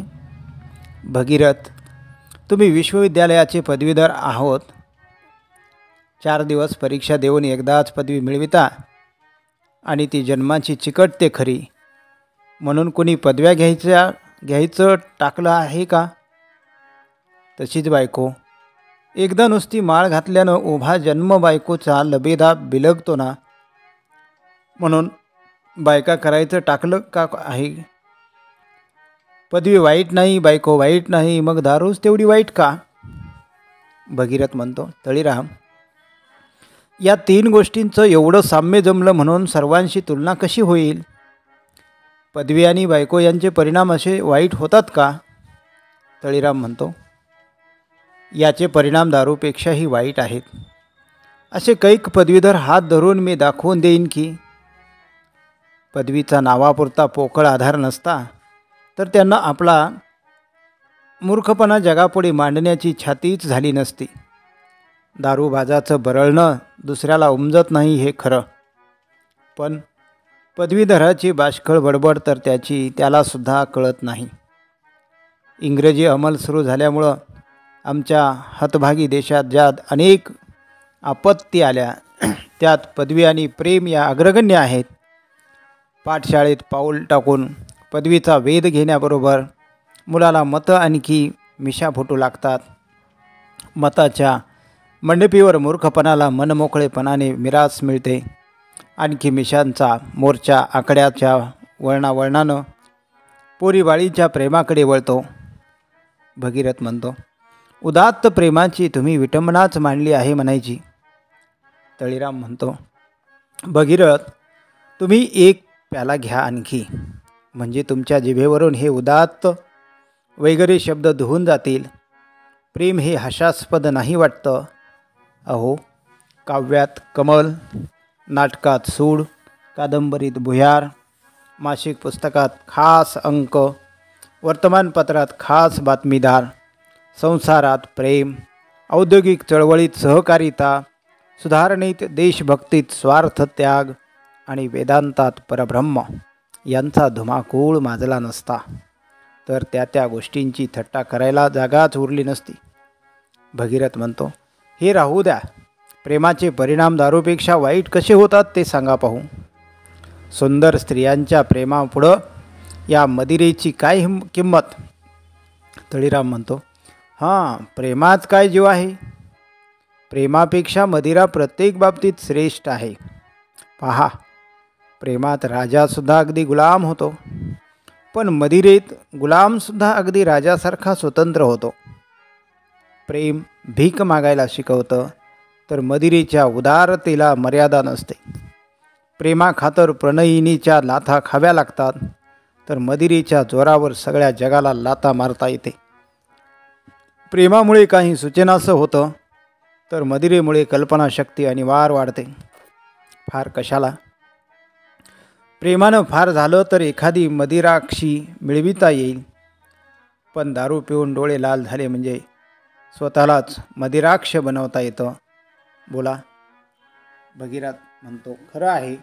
भगीरथ, तुम्ही विश्वविद्यालयाचे पदवीधर आहोत. 4 दिवस परीक्षा देऊन एकदाच पदवी मिळविता, आणि ती जन्माची चिकटते खरी, म्हणून कोणी पदव्या घ्यायचं टाकलं आहे का? तशीच बायको, एकदा नुसती माळ घातल्यानं उभा जन्म बायकोचा लबेदा बिलगतो ना, म्हणून बायका करायचं टाकलं का आहे? पदवी वाईट नाही, बायको वाईट नाही, मग दारूच तेवढी वाईट का? भगीरथ म्हणतो, तळीराम, या 3 गोष्टींचं एवढं साम्य जमलं म्हणून सर्वांशी तुलना कशी होईल? पदवी आणि बायको यांचे परिणाम असे वाईट होतात का? तळीराम म्हणतो, याचे परिणाम दारूपेक्षाही वाईट आहेत. असे कैक पदवीधर हात धरून मी दाखवून देईन की पदवीचा नावापुरता पोकळ आधार नसता तर त्यांना आपला मूर्खपणा जगापुढे मांडण्याची छातीच झाली नसती. दारूबाजाचं बरळणं दुसऱ्याला उमजत नाही हे खरं, पण पदवीधराची बाष्कळ बडबड तर त्यालासुद्धा कळत नाही. इंग्रजी अंमल सुरू झाल्यामुळं आमच्या हतभागी देशात ज्यात अनेक आपत्ती आल्या त्यात पदवी आणि प्रेम या अग्रगण्य आहेत. पाठशाळेत पाऊल टाकून पदवीचा वेध घेण्याबरोबर मुलाला मतं आणखी मिशा फुटू लागतात. मताच्या मंडपीवर मूर्खपणाला मनमोकळेपणाने मिरास मिळते. आणखी मिशांचा मोर्चा आकड्याच्या वळणावळणानं पोरीबाळीच्या प्रेमाकडे वळतो. भगीरथ म्हणतो, उदात्त प्रेमाची तुम्ही विटंबनाच मांडली आहे म्हणायची. तळीराम म्हणतो, भगीरथ, तुम्ही एक प्याला घ्या आणखी, म्हणजे तुमच्या जिभेवरून हे उदात्त वगैरे शब्द धुवून जातील. प्रेम हे हास्यास्पद नाही वाटतं. अहो, काव्यात कमल, नाटकात सूड, कादंबरीत भुयार, मासिक पुस्तकात खास अंक, वर्तमानपत्रात खास बातमीदार, संसारात प्रेम, औद्योगिक चळवळीत सहकारिता, सुधारणेत देशभक्तीत स्वार्थ त्याग आणि वेदांतात परब्रह्म यांचा धुमाकूळ माजला नसता तर त्या गोष्टींची थट्टा करायला जागाच उरली नसती. भगीरथ म्हणतो, हे राहू द्या. प्रेमाचे परिणाम दारूपेक्षा वाईट कसे होतात ते सांगा पाहू. सुंदर स्त्रियांच्या प्रेमापुढं या मदिरेची काय किंमत? तळीराम म्हणतो, हां, प्रेमात काय जीव आहे. प्रेमापेक्षा मदिरा प्रत्येक बाबतीत श्रेष्ठ आहे. पहा, प्रेमात राजासुद्धा अगदी गुलाम होतो, पण मदिरेत गुलामसुद्धा अगदी राजासारखा स्वतंत्र होतो. प्रेम भीक मागायला शिकवतं, तर मदिरेच्या उदारतेला मर्यादा नसते. प्रेमाखातर प्रणयिनीच्या लाथा खाव्या लागतात, तर मदिरेच्या जोरावर सगळ्या जगाला लाथा मारता येते. प्रेमामुळे काही सुचेनासं होतं, तर मदिरेमुळे कल्पनाशक्ती आणि वार वाढते. फार कशाला, प्रेमानं फार झालं तर एखादी मदिराक्षी मिळविता येईल, पण दारू पिऊन डोळे लाल झाले म्हणजे स्वतःलाच मदिराक्ष बनवता येतं. बोला. भगीरथ म्हणतो, खरं आहे,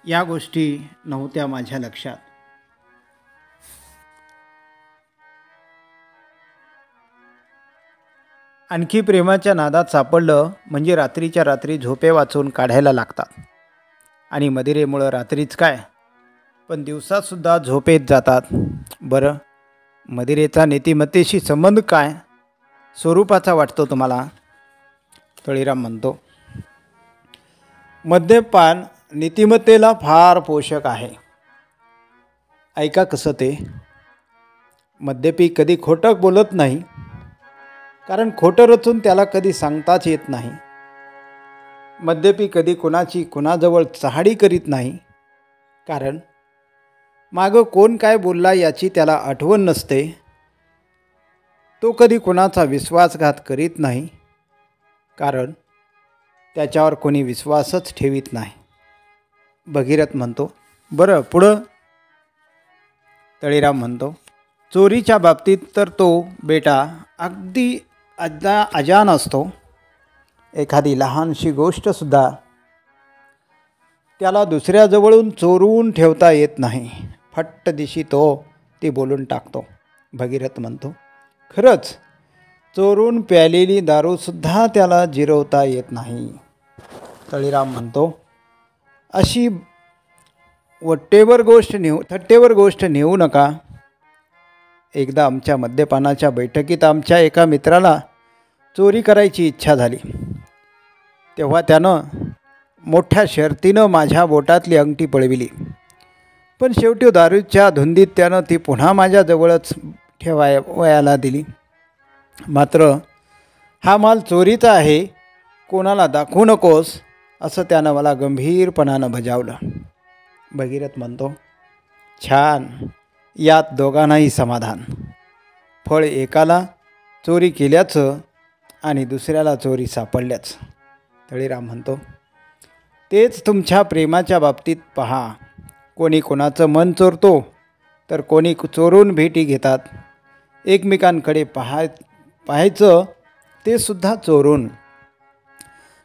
या गोष्टी नव्हत्या माझ्या लक्षात. आणखी प्रेमाच्या नादात सापडलं म्हणजे रात्रीच्या रात्री झोपे वाचून काढायला लागतात. आणि मदिरेमुळं रात्रीच काय पण दिवसातसुद्धा झोपेत जातात. बरं, मदिरेचा नीतिमत्तेशी संबंध काय स्वरूपाचा वाटतो तुम्हाला? तळीराम म्हणतो, मद्यपान नीतिमत्तेला फार पोषक आहे. ऐका कसं ते. मद्यपी कधी खोटं बोलत नाही, कारण खोटं रचून त्याला कधी सांगताच येत नाही. मद्यपी कधी कुणाजवळ चहाडी करीत नाही, कारण मागं कोण काय बोलला याची त्याला आठवण नसते. तो कधी कोणाचा विश्वासघात करीत नाही, कारण त्याच्यावर कोणी विश्वासच ठेवीत नाही. भगीरथ म्हणतो, बरं पुढं? तळीराम म्हणतो, चोरीच्या बाबतीत तर तो बेटा अगदी अजान असतो. एखादी लहानशी गोष्टसुद्धा त्याला दुसऱ्याजवळून चोरून ठेवता येत नाही. फट्ट दिशी तो ती बोलून टाकतो. भगीरथ म्हणतो, खरंच चोरून प्यालेली दारूसुद्धा त्याला जिरवता येत नाही. तळीराम म्हणतो, अशी थट्टेवर गोष्ट नेऊ नका. एकदा आमच्या मद्यपानाच्या बैठकीत आमच्या एका मित्राला चोरी करायची इच्छा झाली. तेव्हा त्यानं मोठ्या शर्तीनं माझ्या बोटातली अंगठी पळविली. पण शेवटी दारूच्या धुंदीत त्यानं ती पुन्हा माझ्याजवळच ठेवायला दिली. मात्र हा माल चोरीचा आहे, कोणाला दाखवू नकोस, असं त्यानं मला गंभीरपणानं बजावलं. भगीरथ म्हणतो, छान, यात दोघांनाही समाधान. फळ एकाला चोरी केल्याचं आणि दुसऱ्याला चोरी सापडल्याच. तळीराम म्हणतो, तेच तुमच्या प्रेमाच्या बाबतीत पहा. कोणी कोणाचं मन चोरतो, तर कोणी चोरून भेटी घेतात. एकमेकांकडे पाहायचं, ते सुद्धा चोरून.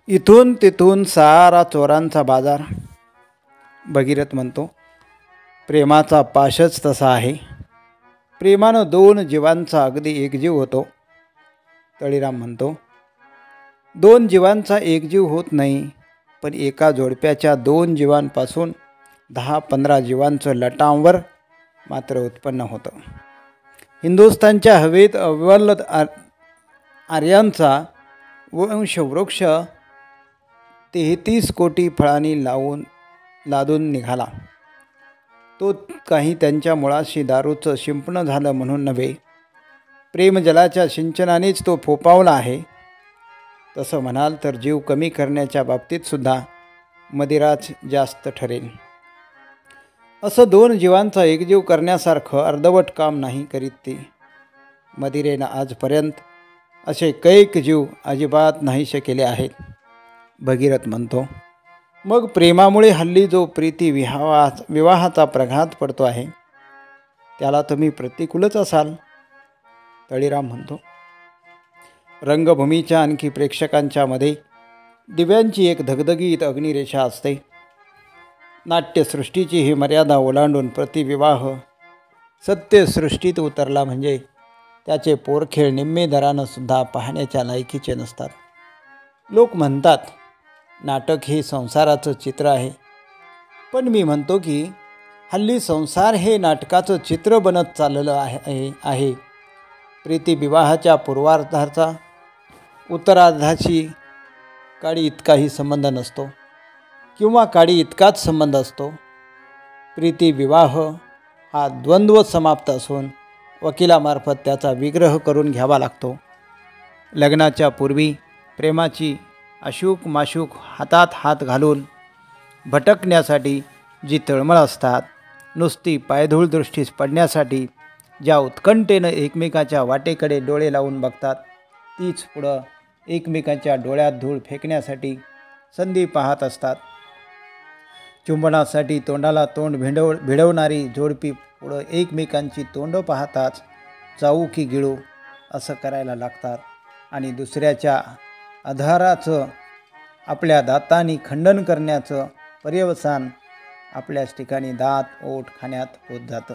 इथून तिथून सारा चोरांचा बाजार. भगीरथ म्हणतो, प्रेमाचा पाशच तसा आहे. प्रेमानं दोन जीवांचा अगदी एकजीव होतो. तळीराम म्हणतो, दोन जीवांचा एकजीव होत नाही, पण एका जोडप्याच्या दोन जीवांपासून 10-15 जीवांचं लटांवर मात्र उत्पन्न होतं. हिंदुस्थानच्या हवेत अव्वल आर्यांचा वंशवृक्ष 33 कोटी फळांनी लादून निघाला. तो काही त्यांच्या मुळाशी दारूचं शिंपणं झालं म्हणून नव्हे, प्रेमजलाच्या सिंचनानेच तो फोपावला आहे. तसं म्हणाल तर जीव कमी करण्याच्या बाबतीतसुद्धा मदिराच जास्त ठरेल. असं दोन जीवांचा एकजीव करण्यासारखं अर्धवट काम नाही करीत ती. मदिरेनं आजपर्यंत असे कैक जीव अजिबात नाहीसे केले आहेत. भगीरथ म्हणतो, मग प्रेमामुळे हल्ली जो विवाहाचा प्रघात पडतो आहे, त्याला तुम्ही प्रतिकूलच असाल. तळीराम म्हणतो, रंगभूमीच्या आणखी प्रेक्षकांच्या मध्ये दिव्यांची एक धगधगीत अग्निरेषा असते. नाट्यसृष्टीची ही मर्यादा ओलांडून प्रतिविवाह सत्यसृष्टीत उतरला म्हणजे त्याचे पोरखेळ निम्मे दरानं सुद्धा पाहण्याच्या लायकीचे नसतात. लोक म्हणतात नाटक हे संसाराचं चित्र आहे, पण मी म्हणतो की हल्ली संसार हे नाटकाचं चित्र बनत चाललं आहे. प्रीतिविवाहाच्या पूर्वार्धाचा उत्तरार्धाशी काडी इतकाही संबंध नसतो, किंवा काडी इतकाच संबंध असतो. प्रीतिविवाह हा द्वंद्व समाप्त असून वकिलामार्फत त्याचा विग्रह करून घ्यावा लागतो. लग्नाच्या पूर्वी प्रेमाची अशुक माशुक हातात हात घालून भटकण्यासाठी जी तळमळ असतात, नुसती पायधूळ दृष्टीस पडण्यासाठी ज्या उत्कंठेनं एकमेकाच्या वाटेकडे डोळे लावून बघतात, तीच पुढं एकमेकांच्या डोळ्यात धूळ फेकण्यासाठी संधी पाहत असतात. चुंबनासाठी तोंडाला तोंड भिडवणारी जोडपी पुढं एकमेकांची तोंड पाहताच चावू की गिळू असं करायला लागतात आणि दुसऱ्याच्या आधाराचं आपल्या दातांनी खंडन करण्याचं पर्यवसान आपल्याच ठिकाणी दात ओठ खाण्यात होत जातं.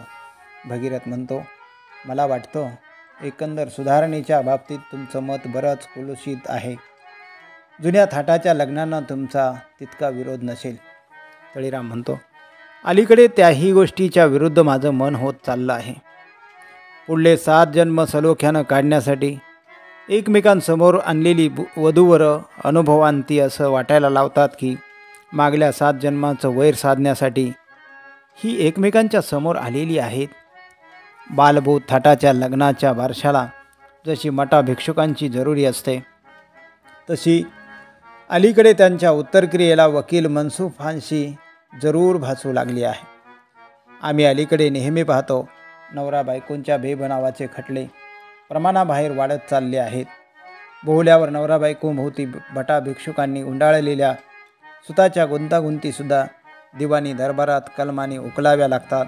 भगीरथ म्हणतो, मला वाटतं एकंदर सुधारणेच्या बाबतीत तुमचं मत बरंच कुलुषित आहे. जुन्या थाटाच्या लग्नांना तुमचा तितका विरोध नसेल. तळीराम म्हणतो, अलीकडे त्याही गोष्टीच्या विरुद्ध माझं मन होत चाललं आहे. पुढले 7 जन्म सलोख्यानं काढण्यासाठी एकमेकांसमोर आणलेली वधूवरं अनुभवांती असं वाटायला लावतात की मागल्या 7 जन्माचं वैर साधण्यासाठी ही एकमेकांच्या समोर आलेली आहेत. बालभूत थाटाच्या लग्नाच्या बारशाला जशी मटा भिक्षुकांची जरुरी असते, तशी अलीकडे त्यांच्या उत्तरक्रियेला वकील मनसूफांशी जरूर भासू लागली आहे. आम्ही अलीकडे नेहमी पाहतो, नवरा बायकोंच्या बेबनावाचे खटले प्रमाणाबाहेर वाढत चालले आहेत. बोहल्यावर नवरा बायकोभोवती बटा भिक्षुकांनी उंडाळलेल्या सुताच्या गुंतागुंतीसुद्धा दिवाणी दरबारात कलमाने उकलाव्या लागतात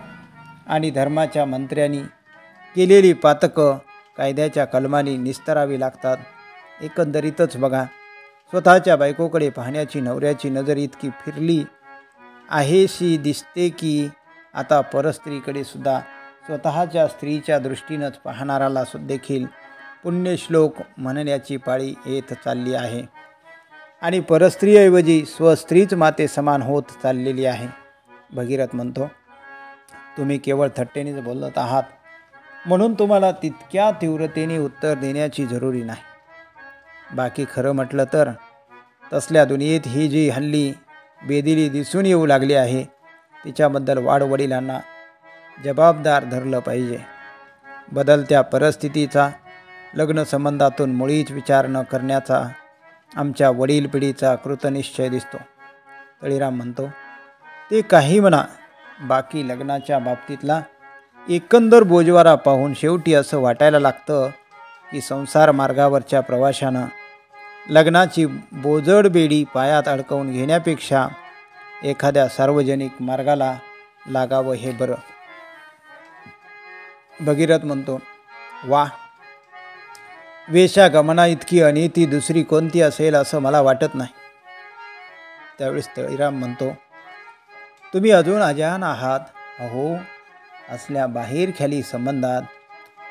आणि धर्माच्या मंत्र्यांनी केलेली पातकं कायद्याच्या कलमाने निस्तरावी लागतात. एकंदरीतच बघा, स्वतःच्या बायकोकडे पाहण्याची नवऱ्याची नजर इतकी फिरली आहेशी दिसते की आता परस्त्रीकडे सुद्धा स्वतःच्या स्त्रीच्या दृष्टीनंच पाहणाराला देखील पुण्यश्लोक म्हणण्याची पाळी येत चालली आहे आणि परस्त्रीऐवजी स्वस्त्रीच माते समान होत चाललेली आहे. भगीरथ म्हणतो, तुम्ही केवळ थट्टेनेच बोलत आहात म्हणून तुम्हाला तितक्या तीव्रतेने उत्तर देण्याची जरुरी नाही. बाकी खरं म्हटलं तर तसल्या दुनियेत ही जी हल्ली बेदिली दिसून येऊ लागली आहे, तिच्याबद्दल वाडवडिलांना जबाबदार धरलं पाहिजे. बदलत्या परिस्थितीचा लग्नसंबंधातून मुळीच विचार न करण्याचा आमच्या वडील पिढीचा कृतनिश्चय दिसतो. तळीराम म्हणतो, ते काही म्हणा, बाकी लग्नाच्या बाबतीतला एकंदर बोजवारा पाहून शेवटी असं वाटायला लागतं की संसार मार्गावरच्या प्रवाशानं लग्नाची बोजड बेडी पायात अडकवून घेण्यापेक्षा एखाद्या सार्वजनिक मार्गाला लागावं हे बरं. भगीरथ म्हणतो, वा, वेशागमना इतकी अनिती दुसरी कोणती असेल असं मला वाटत नाही. त्यावेळेस तळीराम म्हणतो, तुम्ही अजून अजान आहात. अहो, असल्या बाहेरख्याली संबंधात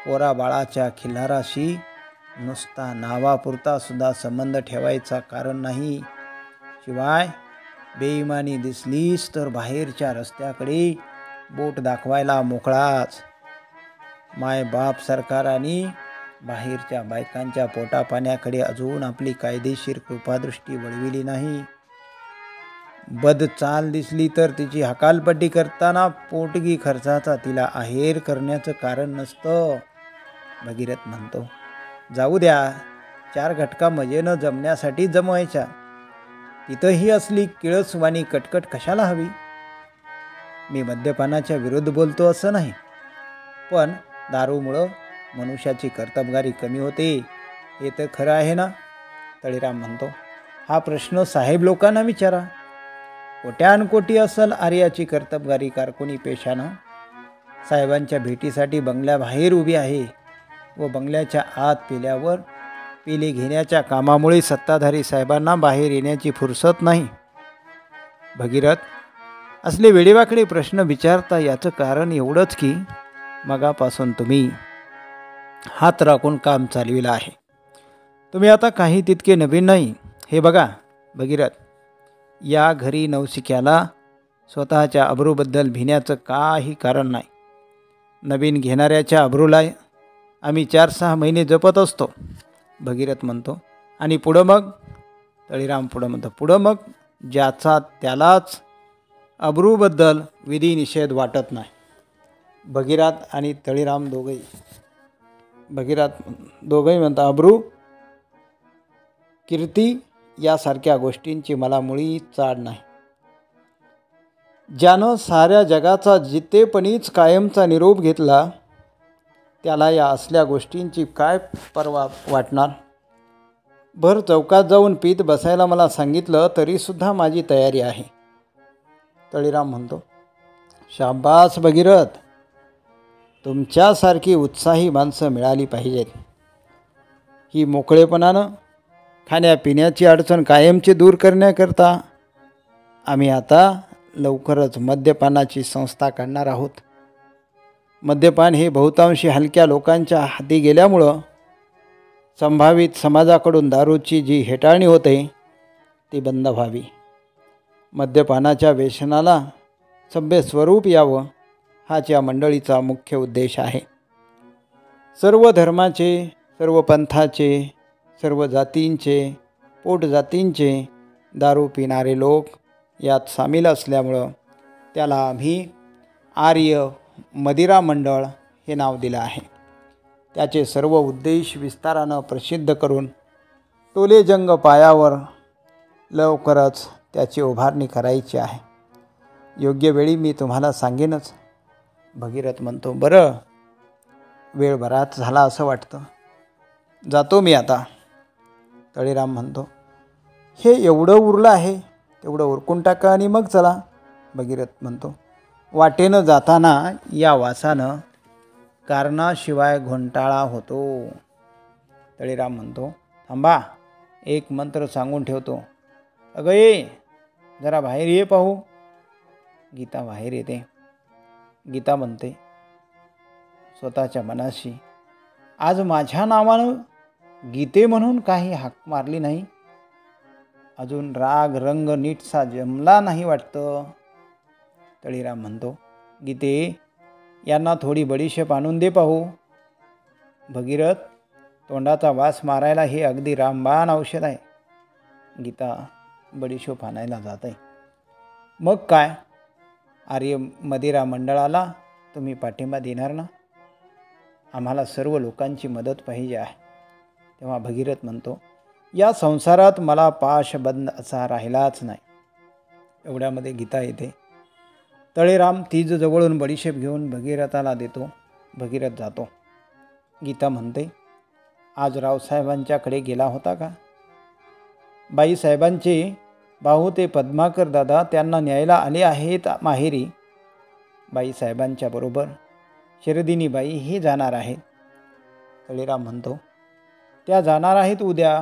पोरा बाळाच्या खिल्लाराशी नुसता नावापुरता सुद्धा संबंध ठेवायचा कारण नाही. शिवाय बेईमानी दिसलीच तर बाहेरच्या रस्त्याकडे बोट दाखवायला मोकळाच. माय बाप सरकाराने बाहेरच्या बायकांच्या पोटापाण्याकडे अजून आपली कायदेशीर कृपादृष्टी वळविली नाही. बदचाल दिसली तर तिची हकालपट्टी करताना पोटगी खर्चाचा तिला आहेर करण्याचं कारण नसतं. भगीरथ म्हणतो, जाऊ द्या, 4 घटका मजेनं जमण्यासाठी जमवायच्या. तिथंही असली किळसवाणी कटकट कशाला हवी. मी मद्यपानाच्या विरुद्ध बोलतो असं नाही, पण दारूमुळं मनुष्याची कर्तबगारी कमी होते हे तर खरं आहे ना. तळीराम म्हणतो, हा प्रश्न साहेब लोकांना विचारा. कोट्यानकोटी असल आर्याची कर्तबगारी कारकुनी पेशानं साहेबांच्या भेटीसाठी बंगल्याबाहेर उभी आहे व बंगल्याच्या आत पेल्यावर पेले घेण्याच्या कामामुळे सत्ताधारी साहेबांना बाहेर येण्याची फुरसत नाही. भगीरथ, असले वेडेवाकडे प्रश्न विचारता याचं कारण एवढंच की मगापासून तुम्ही हात राखून काम चालविलं आहे. तुम्ही आता काही तितके नवीन नाही. हे बघा भगीरथ, या घरी नवशिक्याला स्वतःच्या अब्रूबद्दल भिण्याचं काही कारण नाही. नवीन घेणाऱ्याच्या अब्रूला आम्ही 4-6 महिने जपत असतो. भगीरथ म्हणतो, आणि पुढं मग. तळीराम पुढं म्हणतो, पुढं मग ज्याचा त्यालाच अब्रूबद्दल विधिनिषेध वाटत नाही. भगीरथ आणि तळीराम दोघंही म्हणतात, अब्रू, कीर्ती यासारख्या गोष्टींची मला मुळीच चाड नाही. ज्यानं साऱ्या जगाचा जितेपणीच कायमचा निरोप घेतला त्याला या असल्या गोष्टींची काय पर्वा वाटणार. भर चौकात जाऊन पीत बसायला मला सांगितलं तरीसुद्धा माझी तयारी आहे. तळीराम म्हणतो, शाबास भगीरथ, तुमच्यासारखी उत्साही माणसं मिळाली पाहिजेत. ही मोकळेपणानं खाण्यापिण्याची अडचण कायमची दूर करण्याकरता आम्ही आता लवकरच मद्यपानाची संस्था काढणार आहोत. मद्यपान हे बहुतांशी हलक्या लोकांच्या हाती गेल्यामुळं संभावित समाजाकडून दारूची जी हेटाळणी होते ती बंद व्हावी. मद्यपानाच्या व्यसनाला सभ्य स्वरूप यावं हाच या मंडळीचा मुख्य उद्देश आहे. सर्व धर्माचे, सर्व पंथाचे, सर्व जातींचे, पोटजातींचे दारू पिणारे लोक यात सामील असल्यामुळं त्याला आम्ही आर्य मदिरा मंडळ हे नाव दिलं आहे. त्याचे सर्व उद्देश विस्तारानं प्रसिद्ध करून टोलेजंग पायावर लवकरच त्याची उभारणी करायची आहे. योग्य वेळी मी तुम्हाला सांगेनच. भगीरथ म्हणतो, बरं, वेळ बराच झाला असं वाटतं, जातो मी आता. तळीराम म्हणतो, हे एवढं उरलं आहे तेवढं उरकून टाका आणि मग चला. भगीरथ म्हणतो, वाटेनं जाताना या वासानं कारणाशिवाय घोंटाळा होतो. तळीराम म्हणतो, थांबा, एक मंत्र सांगून ठेवतो. अगं ये, जरा बाहेर ये पाहू. गीता बाहेर येते. गीता म्हणते स्वतःच्या मनाशी, आज माझ्या नावानं गीते म्हणून काही हाक मारली नाही. अजून राग रंग नीटसा जमला नाही वाटतं. तळीराम म्हणतो, गीते, यांना थोडी बडीशेप आणून दे पाहू. भगीरथ, तोंडाचा वास मारायला हे अगदी रामबाण औषध आहे. गीता बडीशेप आणायला जात आहे. मग काय, आर्य मदिरा मंडळाला तुम्ही पाठिंबा देणार ना? आम्हाला सर्व लोकांची मदत पाहिजे आहे. तेव्हा भगीरथ म्हणतो, या संसारात मला पाशबंद असा राहिलाच नाही. एवढ्यामध्ये गीता येते. तळेराम तीज जवळून बडीशेप घेऊन भगीरथाला देतो. भगीरथ जातो. गीता म्हणते, आज रावसाहेबांच्याकडे गेला होता का? बाईसाहेबांचे भाऊ ते पद्माकर दादा त्यांना न्यायला आले आहेत माहेरी. बाईसाहेबांच्या बरोबर शरदिनी बाई हे जाणार आहेत. तळेराम म्हणतो, त्या जाणार आहेत उद्या,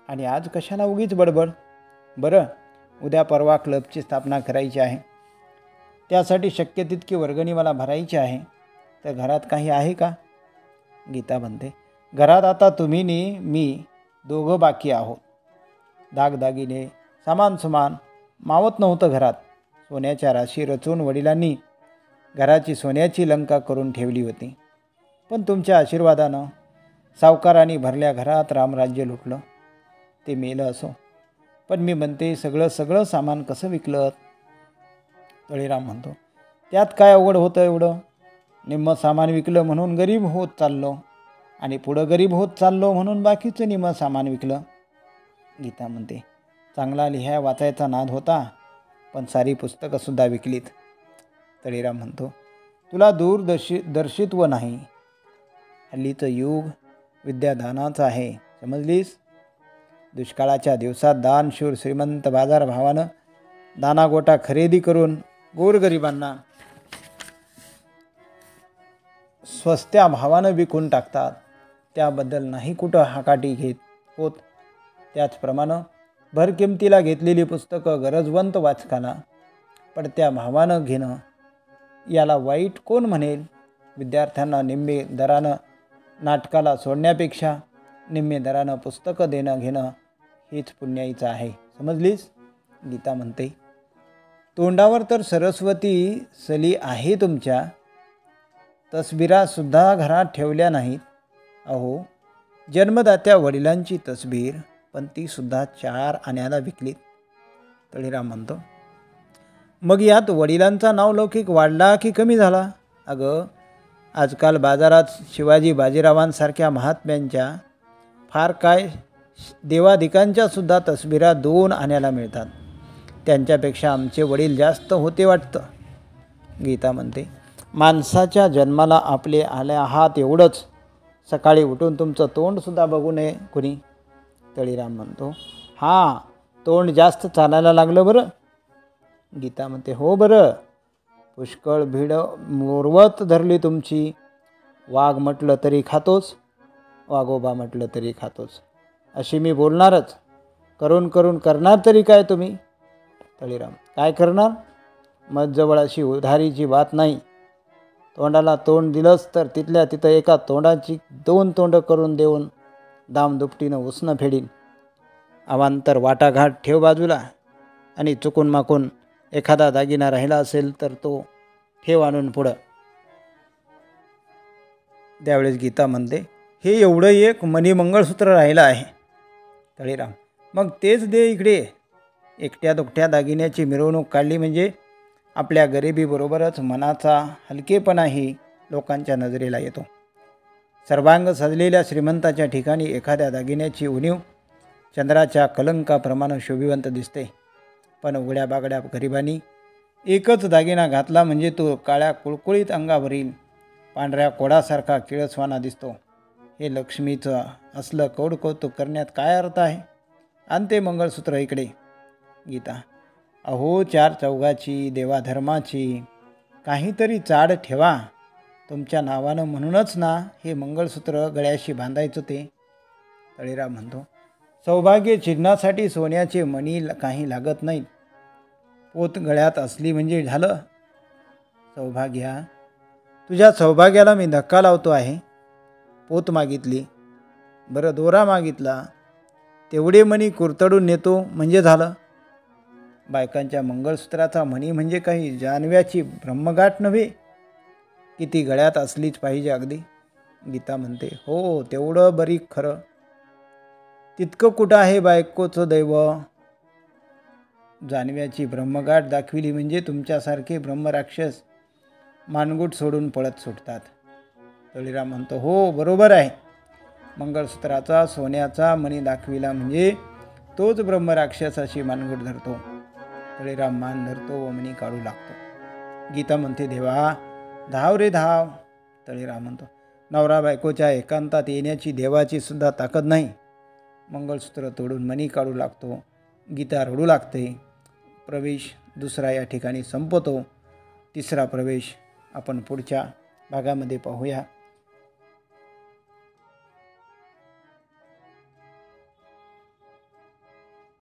आणि आज कशाला उगीच बडबड. बरं, उद्या परवा क्लबची स्थापना करायची आहे. त्यासाठी शक्य तितकी वर्गणी मला भरायची आहे. तर घरात काही आहे का? गीता म्हणते, घरात आता तुम्ही नी मी दोघं बाकी आहोत. दागदागिने सामान सुमान मावत नव्हतं घरात. सोन्याच्या राशी रचून वडिलांनी घराची सोन्याची लंका करून ठेवली होती. पण तुमच्या आशीर्वादानं सावकारांनी भरल्या घरात रामराज्य लुटलं. ते मेलं असो, पण मी म्हणते सगळं सामान कसं विकलं? तळेराम म्हणतो, त्यात काय अवघड होतं एवढं? निम्मं सामान विकलं म्हणून गरीब होत चाललो, आणि पुढं गरीब होत चाललो म्हणून बाकीचं निम्मं सामान विकलं. गीता म्हणते, चांगला लिहाय वाचायचा नाद होता, पण सारी पुस्तकंसुद्धा विकलीत. तळेराम म्हणतो, तुला दूरदर्शित्व नाही. हल्लीचं युग विद्यादानाचं आहे, समजलीस? दुष्काळाच्या दिवसात दानशूर श्रीमंत बाजारभावानं दानागोटा खरेदी करून गोरगरिबांना स्वस्त्या भावानं विकून टाकतात. त्याबद्दल नाही कुठं हाकाटी घेत होत. त्याचप्रमाणे भरकिमतीला घेतलेली पुस्तकं गरजवंत वाचकाला पडत्या भावानं घेणं, याला वाईट कोण म्हणेल? विद्यार्थ्यांना निम्मे दरानं नाटकाला सोडण्यापेक्षा निम्मे दरानं पुस्तकं देणं घेणं हेच पुण्याईचं आहे, समजलीस? गीता म्हणते, तोंडावर तर सरस्वती सली आहे तुमच्या, तसबिरासुद्धा घरात ठेवल्या नाहीत. अहो, जन्मदात्या वडिलांची तसबीर, पण तीसुद्धा 4 आण्याला विकलीत. तळेराम म्हणतो, मग यात वडिलांचा नावलौकिक वाढला की कमी झाला? अगं, आजकाल बाजारात शिवाजी बाजीरावांसारख्या महात्म्यांच्या, फार काय देवाधिकांच्या सुद्धा तसबिरा 2 आण्याला मिळतात. त्यांच्यापेक्षा आमचे वडील जास्त होते वाटतं. गीता म्हणते, माणसाच्या जन्माला आपले आले आहात एवढंच. सकाळी उठून तुमचं तोंडसुद्धा बघू नये कुणी. तळीराम म्हणतो, हां, तोंड जास्त चालायला लागलं बरं. गीता म्हणते, हो बरं, पुष्कळ भीड मुरवत धरली तुमची. वाघ म्हटलं तरी खातोच, वाघोबा म्हटलं तरी खातोच, अशी मी बोलणारच. करून करून करणार तरी काय तुम्ही? तळीराम, काय करणार? मजजवळ अशी उधारीची बात नाही. तोंडाला तोंड दिलंच तर तिथल्या तिथं एका तोंडाची 2 तोंडं करून देऊन दामदुपटीनं उसणं फेडीन. अवांतर वाटाघाट ठेव बाजूला, आणि चुकून माकून एखादा दागिना राहिला असेल तर तो ठेव आणून पुढं. त्यावेळेस गीता म्हणते, हे एवढं एक मणी मंगळसूत्र राहिलं आहे. तळीराम, मग तेच दे इकडे. एकट्या दुकट्या दागिन्याची मिरवणूक काढली म्हणजे आपल्या गरिबीबरोबरच मनाचा हलकेपणाही लोकांच्या नजरेला येतो. सर्वांग सजलेल्या श्रीमंताच्या ठिकाणी एखाद्या दागिन्याची उणीव चंद्राच्या कलंकाप्रमाणे शोभिवंत दिसते. पण उघड्या बागड्या गरिबांनी एकच दागिना घातला म्हणजे तो काळ्या कुळकुळीत अंगावरील पांढऱ्या कोडासारखा किळसवाना दिसतो. हे लक्ष्मीचं असलं कौतुक करण्यात काय अर्थ आहे? आणते मंगळसूत्र इकडे. गीता, अहो चार चौघाची देवाधर्माची काहीतरी चाड ठेवा. तुमच्या नावानं म्हणूनच ना हे मंगळसूत्र गळ्याशी बांधायचं ते. तळीराम म्हणतो, सौभाग्य चिन्हासाठी सोन्याचे मणी काही लागत नाहीत. पोत गळ्यात असली म्हणजे झालं. सौभाग्या, तुझ्या सौभाग्याला मी धक्का लावतो आहे. पोत मागितली, बरं दोरा मागितला, तेवढे मणी कुरतडून नेतो म्हणजे झालं. बायकांच्या मंगळसूत्राचा मणी म्हणजे काही जानव्याची ब्रह्मगाठ नव्हे की ती गळ्यात असलीच पाहिजे अगदी. गीता म्हणते, हो तेवढं बरी खरं. तितकं कुठं आहे बायकोचं दैव. जानव्याची ब्रह्मगाठ दाखविली म्हणजे तुमच्यासारखे ब्रह्मराक्षस मानगुट सोडून पळत सुटतात. तळीराम म्हणतो, हो बरोबर आहे. मंगळसूत्राचा सोन्याचा मणी दाखविला म्हणजे तोच ब्रह्मराक्षसाची मानगुट धरतो. तळीराम मान धरतो व मणी काढू लागतो. गीता म्हणते, देवा धाव रे धाव. तळीराम म्हणतो, नवरा बायकोच्या एकांतात येण्याची देवाची सुद्धा ताकद नाही. मंगळसूत्र तोडून मणी काढू लागतो. गीता रडू लागते. प्रवेश दुसरा या ठिकाणी संपतो. तिसरा प्रवेश आपण पुढच्या भागामध्ये पाहूया.